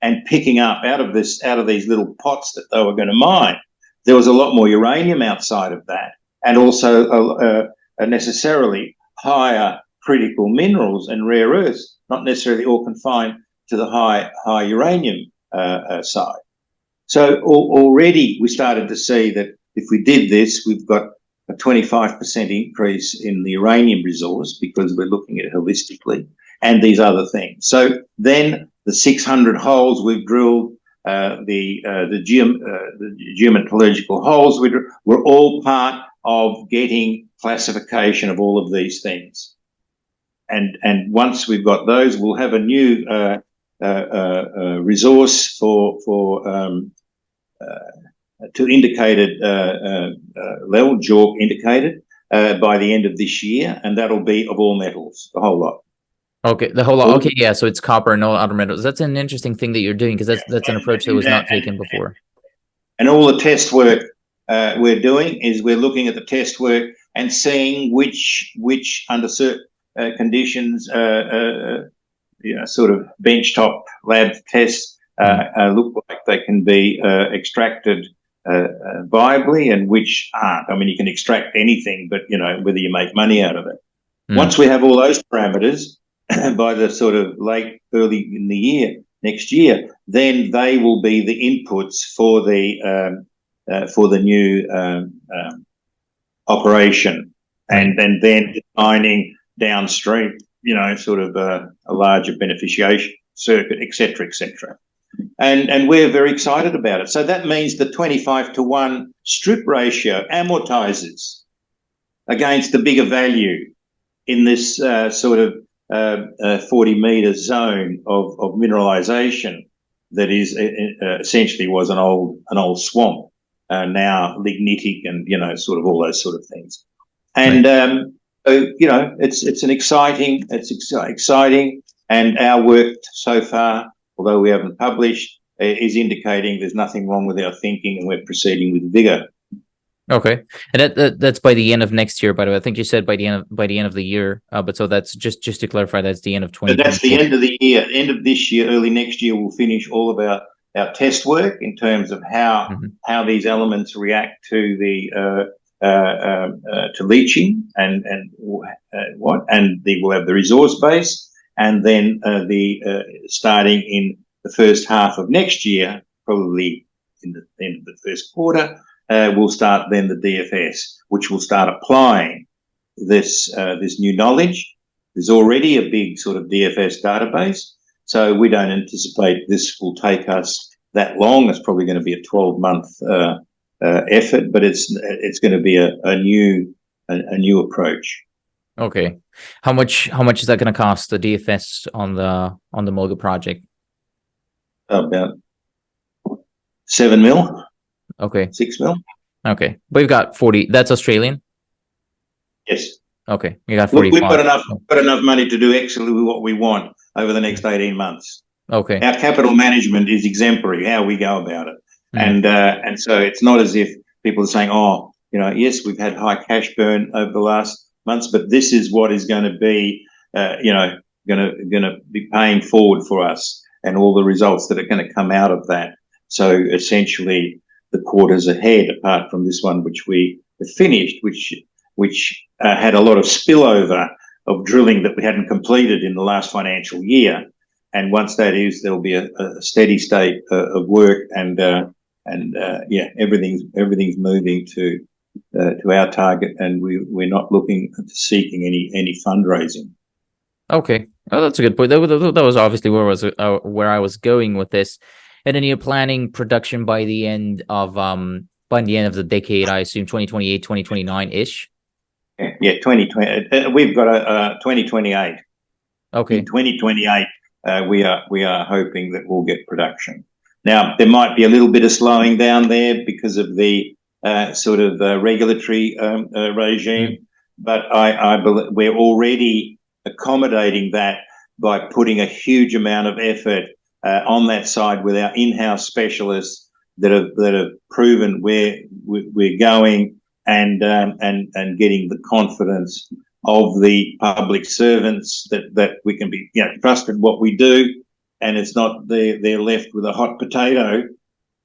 and picking up out of these little pots that they were going to mine. There was a lot more uranium outside of that, and also necessarily higher critical minerals and rare earths, not necessarily all confined to the high uranium side. So already we started to see that if we did this, we've got a 25% increase in the uranium resource because we're looking at it holistically, and these other things. So then the 600 holes we've drilled, the geometallurgical holes were all part of getting classification of all of these things. And once we've got those, we'll have a new resource to indicated level, JORC indicated, by the end of this year, and that'll be of all metals, the whole lot.
Okay, the whole lot. Okay, yeah, so it's copper and no other metals. That's an interesting thing that you're doing, because that's an approach that was not taken before.
And all the test work we're doing is we're looking at the test work and seeing which under certain conditions, sort of benchtop lab tests look like they can be extracted viably, and which aren't. I mean, you can extract anything, but whether you make money out of it. Once we have all those parameters, by the sort of early in the year, next year, then they will be the inputs for the new operation, and then designing downstream, sort of a larger beneficiation circuit, etc., etc. And we're very excited about it. So that means the 25-to-1 strip ratio amortizes against the bigger value in this sort of 40-meter zone of mineralization that is essentially was an old swamp, now lignitic, and sort of all those sort of things. And it's exciting, and our work so far, although we haven't published, is indicating there's nothing wrong with our thinking, and we're proceeding with vigor.
Okay, and that's by the end of next year, by the way. I think you said by the end of the year, but so that's just to clarify, that's the end of 2020.
That's the end of the year. End of this year, early next year, we'll finish all of our test work in terms of how these elements react to the to leaching and we'll have the resource base, and then starting in the first half of next year, probably in the end of the first quarter. We'll start then the DFS, which will start applying this new knowledge. There's already a big sort of DFS database, so we don't anticipate this will take us that long. It's probably going to be a 12-month effort, but it's going to be a new approach.
Okay, how much is that going to cost, the DFS on the Mulga project?
About 7 mil.
Okay.
6 mil.
Okay. But we've got 40. That's Australian?
Yes.
Okay. You got 45.
Look, we've got enough money to do actually what we want over the next 18 months.
Okay.
Our capital management is exemplary, how we go about it. And so it's not as if people are saying, yes, we've had high cash burn over the last months, but this is what is going to be, going to be paying forward for us, and all the results that are going to come out of that. So essentially, the quarters ahead, apart from this one which we have finished, which had a lot of spillover of drilling that we hadn't completed in the last financial year, and once that is, there'll be a steady state of work, and everything's moving to our target, and we're not seeking any fundraising.
Okay, that's a good point. That was obviously where I was going with this. And then you're planning production by the end of the decade, I assume 2028, 2029-ish?
Yeah, 2020. We've got a 2028.
Okay.
In 2028, we are hoping that we'll get production. Now, there might be a little bit of slowing down there because of the sort of regulatory regime, but I believe we're already accommodating that by putting a huge amount of effort on that side with our in-house specialists that have proven where we're going, and getting the confidence of the public servants that we can be, trusted what we do, and it's not they're left with a hot potato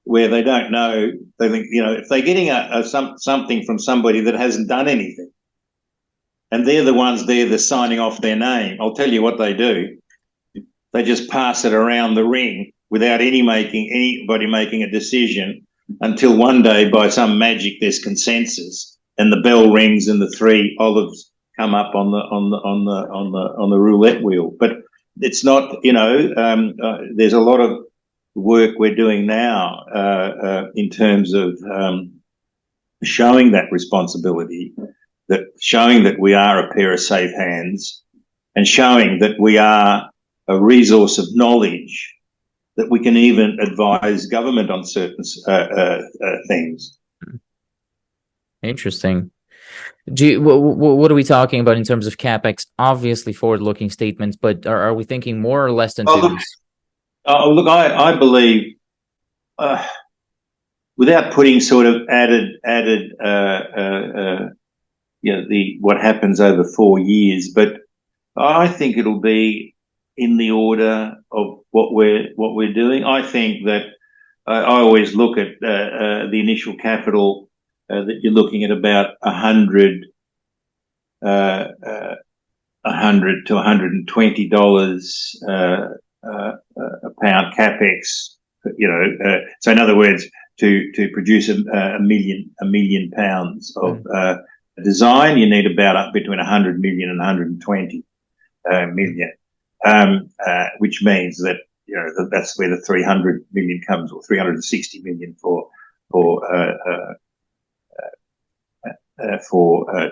where they don't know. They think, if they're getting something from somebody that hasn't done anything, and they're the ones there that's signing off their name, I'll tell you what they do. They just pass it around the ring without anybody making a decision, until one day, by some magic, there's consensus and the bell rings and the 3 olives come up on the roulette wheel. But it's not, there's a lot of work we're doing now in terms of showing that responsibility, showing that we are a pair of safe hands, and showing that we are a resource of knowledge, that we can even advise government on certain things.
Interesting. What are we talking about in terms of CAPEX? Obviously forward-looking statements, but are we thinking more or less than 2 months?
Look, I believe, without putting sort of added what happens over 4 years, but I think it'll be in the order of what we're doing. I think that I always look at the initial capital, that you're looking at about $100 to $120 a pound CAPEX. So in other words, to produce a million pounds of design, you need about between 100 million and 120 million. Which means that that's where the 300 million comes, or 360 million for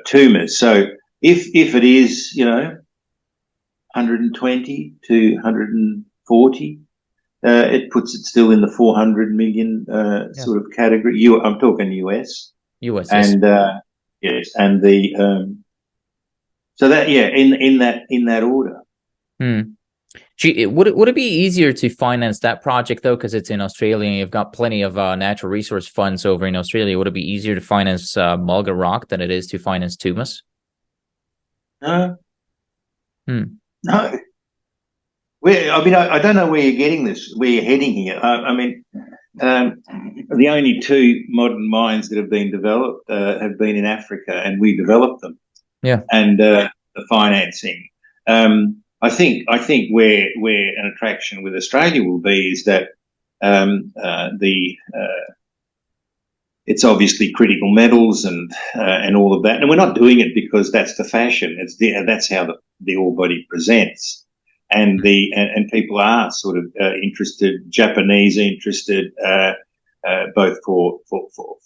Tumas. So if it is 120 to 140, it puts it still in the 400 million sort of category. I'm talking US.
US,
and yes, and the so that in that order.
Gee, would it be easier to finance that project though, because it's in Australia and you've got plenty of natural resource funds over in Australia? Would it be easier to finance Mulga Rock than it is to finance Tumas?
No. No. I don't know where you're getting this, where you're heading here. The only 2 modern mines that have been developed have been in Africa, and we developed them.
Yeah.
And the financing. I think where an attraction with Australia will be is that it's obviously critical metals and all of that, and we're not doing it because that's the fashion. That's how the ore body presents, and people are sort of interested. Japanese interested, both for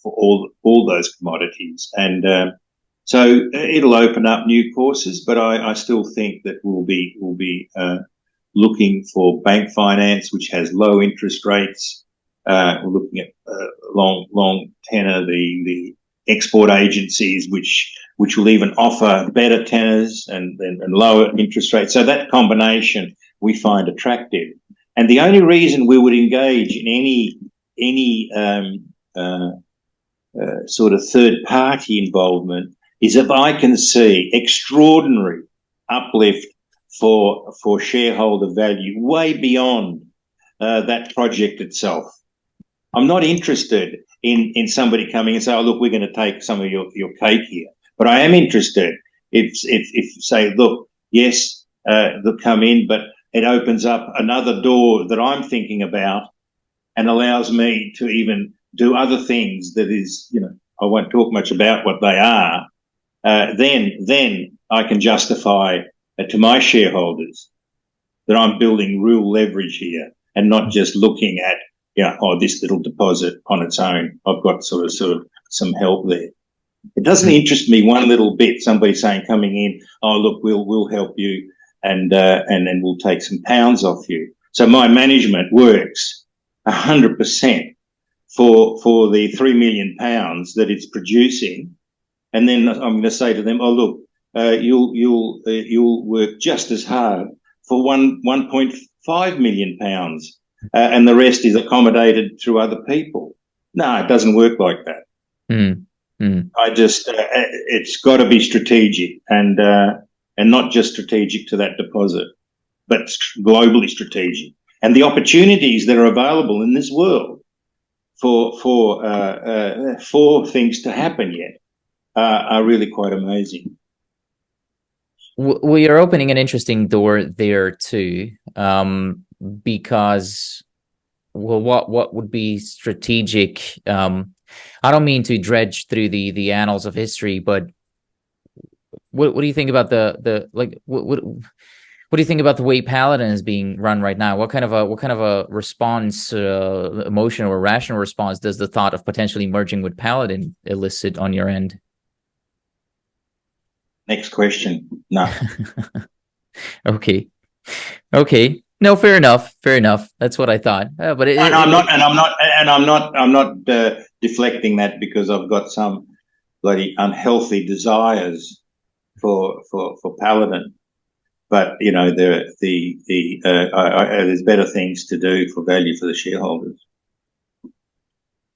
all those commodities, and so it'll open up new courses. But I still think that we'll be looking for bank finance, which has low interest rates. We're looking at long tenor, the export agencies, which will even offer better tenors and lower interest rates. So that combination we find attractive. And the only reason we would engage in any sort of third party involvement is if I can see extraordinary uplift for shareholder value way beyond that project itself. I'm not interested in somebody coming and say, "Oh, look, we're going to take some of your cake here." But I am interested if say, "Look, yes, they'll come in, but it opens up another door that I'm thinking about and allows me to even do other things that is, I won't talk much about what they are." Then I can justify to my shareholders that I'm building real leverage here and not just looking at, this little deposit on its own. I've got sort of some help there. It doesn't interest me one little bit, somebody saying, coming in, "Oh, look, we'll help you and then we'll take some pounds off you." So my management works 100% for the 3 million pounds that it's producing. And then I'm going to say to them, "Oh, look, you'll work just as hard for 1.5 million pounds, and the rest is accommodated through other people." No, it doesn't work like that. It's got to be strategic and not just strategic to that deposit, but globally strategic. And the opportunities that are available in this world for things to happen yet are really quite amazing.
Well, you're opening an interesting door there too, because, well, what would be strategic? I don't mean to dredge through the annals of history, but what do you think about what do you think about the way Palladin is being run right now? What kind of a response, emotional or rational response, does the thought of potentially merging with Palladin elicit on your end?
Next question. No.
Okay. No, fair enough. That's what I thought. But
I'm not deflecting that because I've got some bloody unhealthy desires for Palladin. But you know, there's better things to do for value for the shareholders.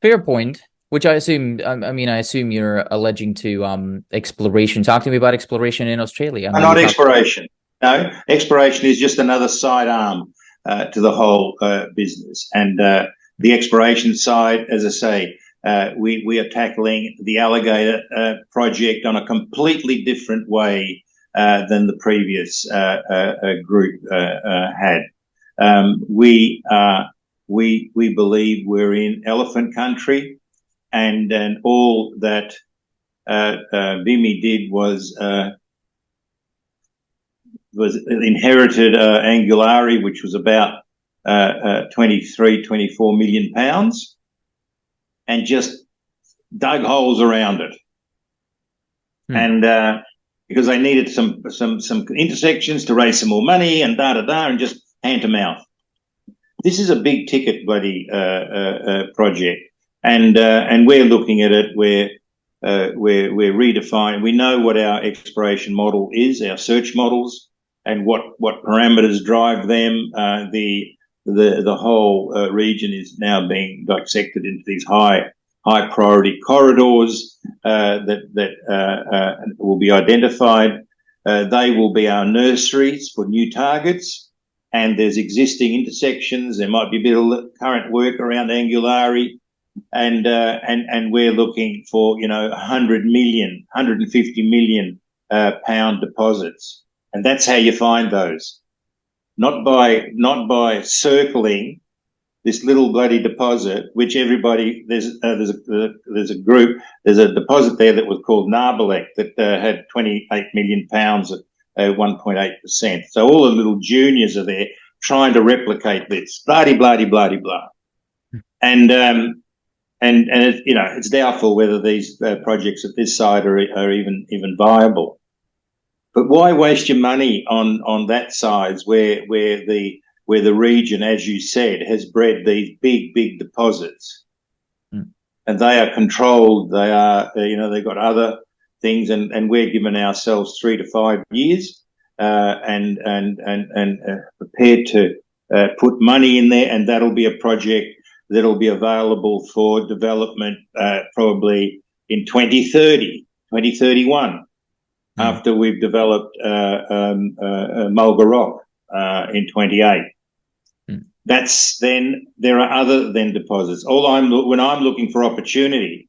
Fair point. Which I assume, I assume you're alleging to exploration. Talk to me about exploration in Australia.
Not exploration. No, exploration is just another side arm to the whole business. And the exploration side, as I say, we are tackling the Alligator project on a completely different way than the previous group had. We believe we're in elephant country. And all that Vimy did was inherited Angularli, which was about 24 million pounds, and just dug holes around it. And because they needed some intersections to raise some more money and and just hand to mouth. This is a big ticket bloody project. And we're looking at it where we're redefining. We know what our exploration model is, our search models, and what parameters drive them. The whole region is now being dissected into these high priority corridors that will be identified. They will be our nurseries for new targets. And there's existing intersections. There might be a bit of current work around Angularli. And we're looking for 100 million, 150 million pound deposits, and that's how you find those. Not by circling this little bloody deposit, which everybody there's a group, there's a deposit there that was called Narbalek that had 28 million pounds at 1.8%. So all the little juniors are there trying to replicate this, bloody blah, and it's doubtful whether these projects at this side are even viable. But why waste your money on that size where the region, as you said, has bred these big deposits, and they are controlled. They are they've got other things, and we're giving ourselves 3 to 5 years and prepared to put money in there, and that'll be a project that'll be available for development probably in 2030, 2031, after we've developed Mulga Rock in 28. That's then, there are other then deposits. When I'm looking for opportunity,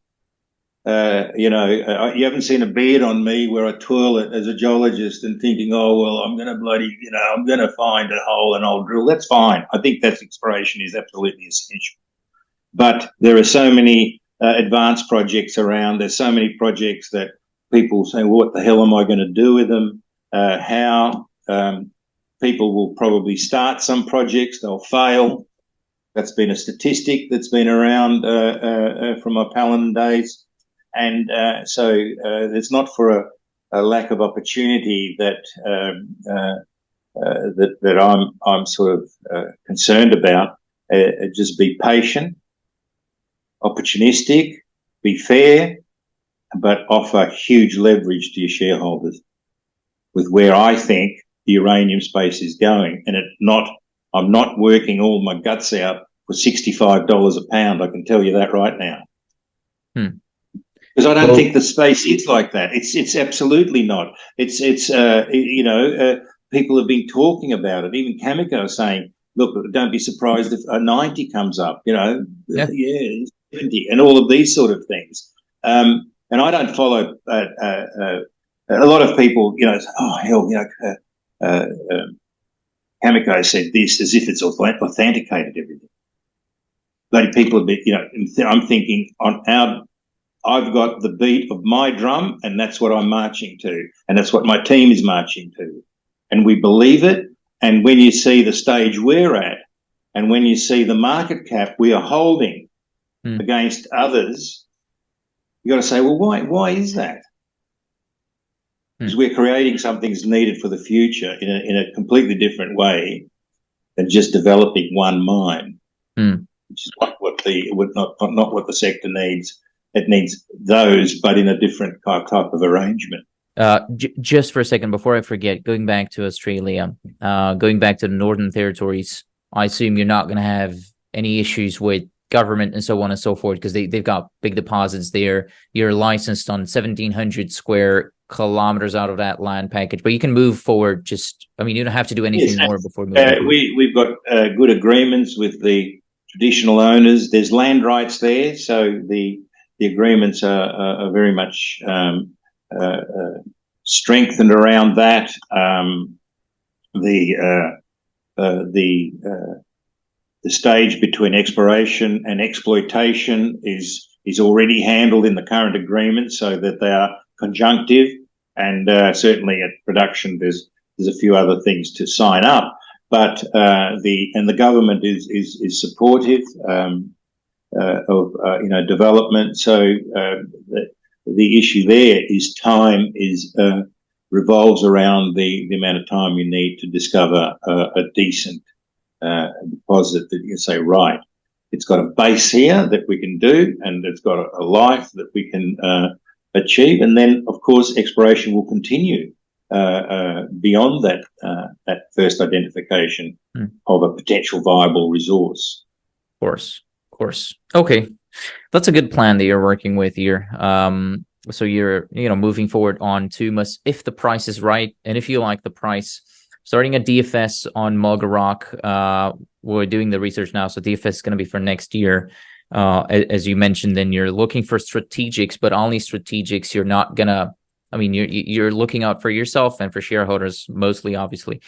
you haven't seen a beard on me where I twirl it as a geologist and thinking, I'm going to I'm going to find a hole and I'll drill. That's fine. I think that exploration is absolutely essential. But there are so many advanced projects around. There's so many projects that people say, well, what the hell am I going to do with them? How? People will probably start some projects. They'll fail. That's been a statistic that's been around from my Palladin days. And so it's not for a lack of opportunity that I'm sort of concerned about. Just be patient, opportunistic, be fair, but offer huge leverage to your shareholders with where I think the uranium space is going. And I'm not working all my guts out for $65 a pound. I can tell you that right now. Because I don't
Well,
think the space is like that. It's absolutely not. People have been talking about it. Even Cameco saying, look, don't be surprised if a 90 comes up,
yeah.
70, and all of these sort of things. And I don't follow a lot of people, oh, hell, Cameco said this as if it's authenticated everything. But people have been, I'm thinking I've got the beat of my drum, and that's what I'm marching to, and that's what my team is marching to, and we believe it. And when you see the stage we're at, and when you see the market cap we are holding against others, you got to say, well, why is that? Because we're creating something that's needed for the future in a completely different way than just developing one mine, which is not what the sector needs. It needs those, but in a different type of arrangement.
Just for a second, before I forget, going back to Australia, going back to the Northern Territories, I assume you're not going to have any issues with government and so on and so forth, because they've got big deposits there. You're licensed on 1,700 square kilometers out of that land package, but you can move forward. You don't have to do anything more before moving.
We've got good agreements with the traditional owners. There's land rights there, so the agreements are very much strengthened around that. The stage between exploration and exploitation is already handled in the current agreement, so that they are conjunctive. And certainly at production, there's a few other things to sign up, but the government is supportive of development. So the issue there is time revolves around the amount of time you need to discover a decent deposit that you can say, right, it's got a base here that we can do, and it's got a life that we can achieve. And then, of course, exploration will continue beyond that first identification of a potential viable resource.
Of course. Okay. That's a good plan that you're working with here. So you're, moving forward on Tumas if the price is right, and if you like the price. Starting a DFS on Mulga Rock. We're doing the research now, so DFS is going to be for next year. As you mentioned, then you're looking for strategics, but only strategics. You're not gonna. You're looking out for yourself and for shareholders mostly, obviously.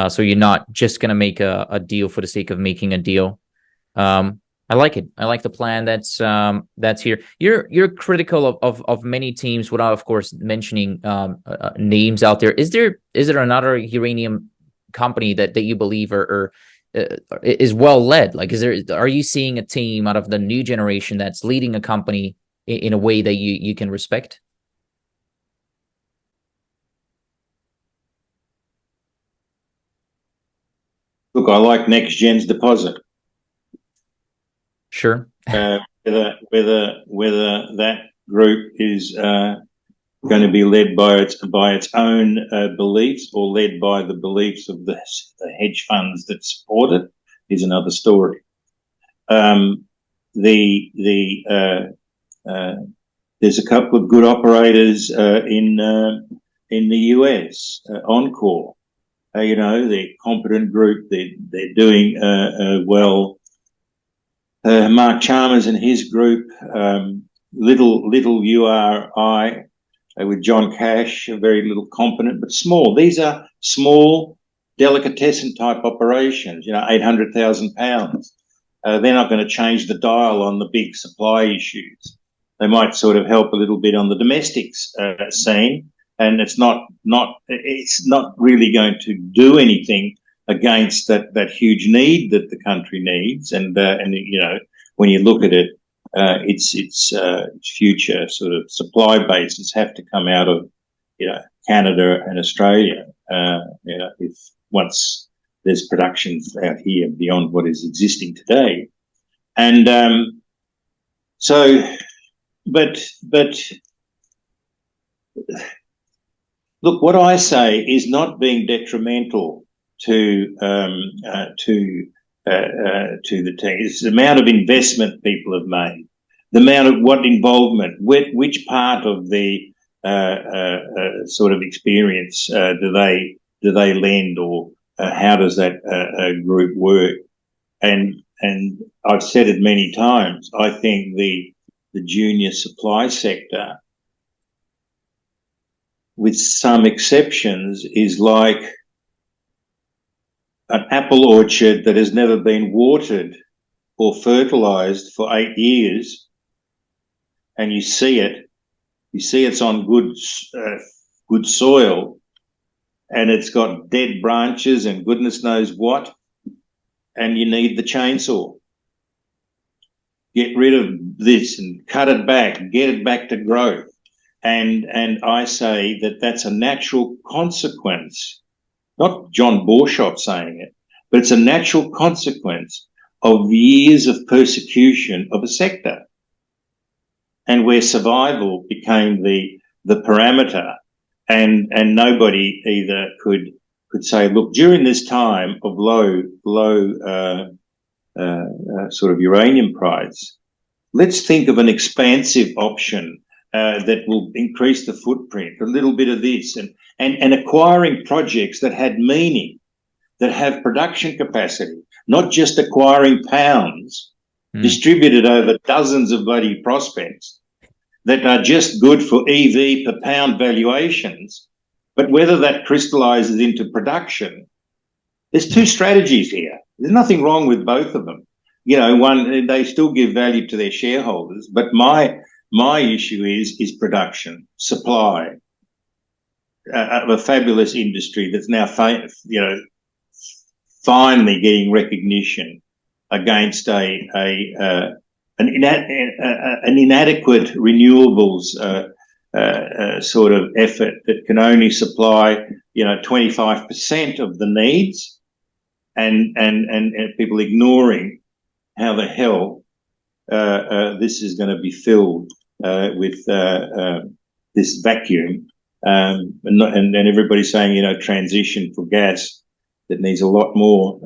So you're not just gonna make a deal for the sake of making a deal. I like it. I like the plan that's here. You're critical of many teams without, of course, mentioning names out there. Is there another uranium company that you believe or is well led? Like, are you seeing a team out of the new generation that's leading a company in a way that you can respect?
Look, I like NextGen's deposit.
Sure.
Whether that group is going to be led by its own beliefs or led by the beliefs of the hedge funds that support it is another story. There's a couple of good operators in the US, Encore. They're competent group. They're doing well. Mark Chalmers and his group, little URI with John Cash, very little competent, but small. These are small, delicatessen type operations, 800,000 pounds. They're not going to change the dial on the big supply issues. They might sort of help a little bit on the domestics scene, and it's not really going to do anything against that huge need that the country needs. And when you look at it, its future sort of supply bases have to come out of Canada and Australia. If once there's production out here beyond what is existing today, and but look, what I say is not being detrimental to to the team. It's the amount of investment people have made, the amount of what involvement, which part of the sort of experience do they lend, or how does that group work? And I've said it many times. I think the junior supply sector, with some exceptions, is like an apple orchard that has never been watered or fertilized for 8 years, and you see it's on good soil, and it's got dead branches and goodness knows what, and you need the chainsaw. Get rid of this and cut it back, get it back to growth. And I say that that's a natural consequence, not John Borshoff saying it, but it's a natural consequence of years of persecution of a sector, and where survival became the parameter, and nobody either could say, look, during this time of low sort of uranium price, let's think of an expansive option that will increase the footprint, a little bit of this, and acquiring projects that had meaning, that have production capacity, not just acquiring pounds distributed over dozens of bloody prospects that are just good for EV per pound valuations. But whether that crystallizes into production, there's two strategies here. There's nothing wrong with both of them. You know, one, they still give value to their shareholders, but my issue is production, supply, of a fabulous industry that's now, finally getting recognition against an inadequate renewables sort of effort that can only supply 25% of the needs, and people ignoring how the hell this is going to be filled with this vacuum, and everybody's saying transition for gas that needs a lot more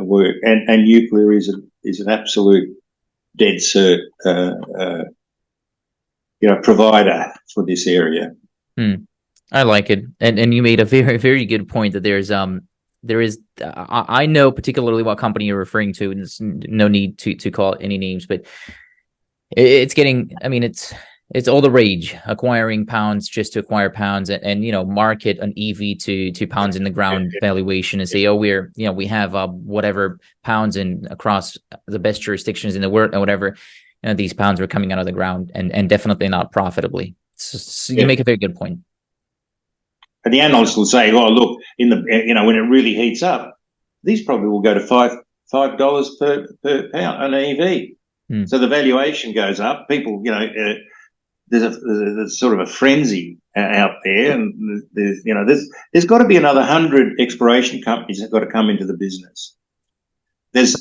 work, and nuclear is an absolute dead cert provider for this area.
I like it, and you made a very, very good point that there is I know particularly what company you're referring to, and there's no need to call any names, but it's getting, I mean, it's all the rage, acquiring pounds just to acquire pounds, and market an EV to pounds in the ground valuation, and say, oh, we have whatever pounds in across the best jurisdictions in the world, or whatever. These pounds are coming out of the ground, and definitely not profitably. So you make a very good point.
And the analysts will say, "Oh, look, in the when it really heats up, these probably will go to $5 per pound an EV." So the valuation goes up. People, there's sort of a frenzy out there, and there's got to be another 100 exploration companies that got to come into the business. There's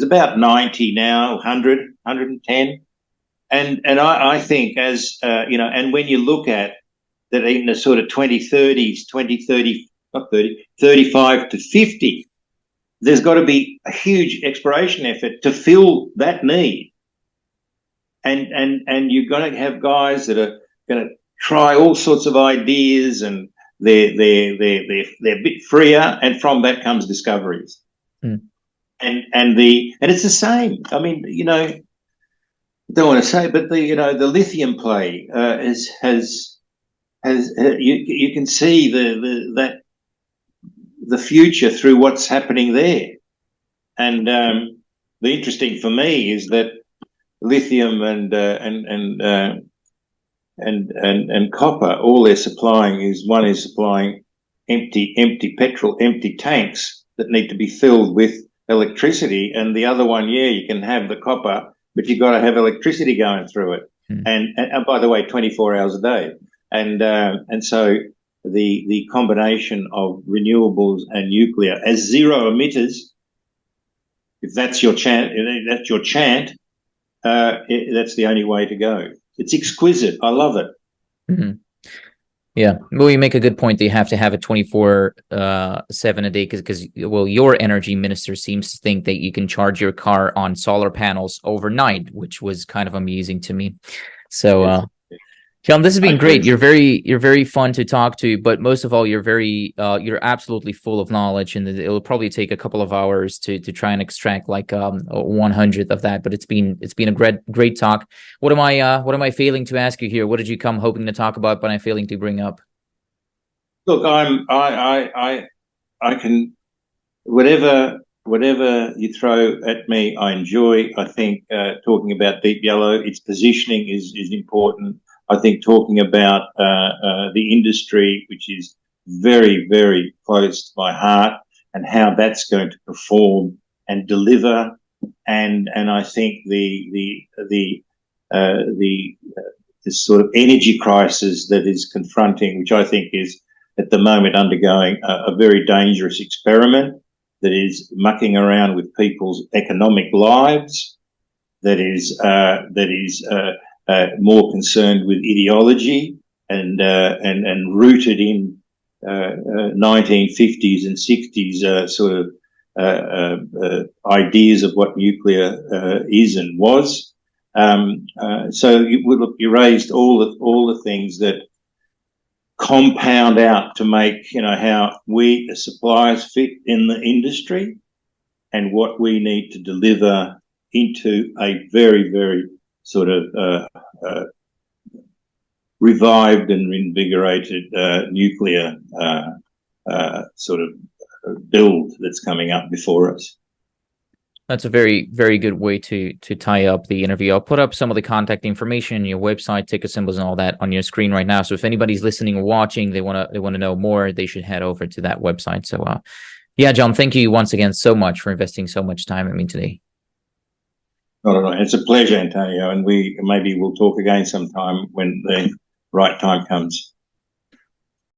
about 90 now, 100, 110, and I think as and when you look at that in the sort of 2030s, 35 to 50, there's got to be a huge exploration effort to fill that need. And you're going to have guys that are going to try all sorts of ideas, and they're a bit freer, and from that comes discoveries. And it's the same. I mean, I don't want to say, but the lithium play has you can see the future through what's happening there. And the interesting for me is that lithium and copper, all they're supplying is, one is supplying empty tanks that need to be filled with electricity, and the other one, you can have the copper, but you've got to have electricity going through it. And by the way, 24 hours a day. And so the combination of renewables and nuclear as zero emitters, if that's your chant, that's the only way to go. It's exquisite. I love it.
Yeah, well, you make a good point that you have to have it 24/7 a day because well, your energy minister seems to think that you can charge your car on solar panels overnight, which was kind of amusing to me. So,
Yes.
John, this has been
Okay.
great. You're very fun to talk to, but most of all, you're absolutely full of knowledge, and it'll probably take a couple of hours to try and extract like 1/100th of that. But it's been a great talk. What am I failing to ask you here? What did you come hoping to talk about, but I'm failing to bring up?
Look, I can whatever you throw at me, I enjoy. I think talking about Deep Yellow, its positioning is important. I think talking about the industry, which is very close to my heart, and how that's going to perform and deliver, and I think the sort of energy crisis that is confronting, which I think is at the moment undergoing a very dangerous experiment that is mucking around with people's economic lives, that is more concerned with ideology and rooted in 1950s and 60s sort of ideas of what nuclear is and was. So you raised all the things that compound out to make how we as suppliers fit in the industry and what we need to deliver into a very sort of revived and invigorated nuclear sort of build that's coming up before us.
That's a very good way to tie up the interview. I'll put up some of the contact information, your website, ticker symbols, and all that on your screen right now. So if anybody's listening or watching, they want to know more, they should head over to that website. So yeah, John, thank you once again so much for investing so much time in me today.
No. It's a pleasure, Antonio, and we'll talk again sometime when the right time comes.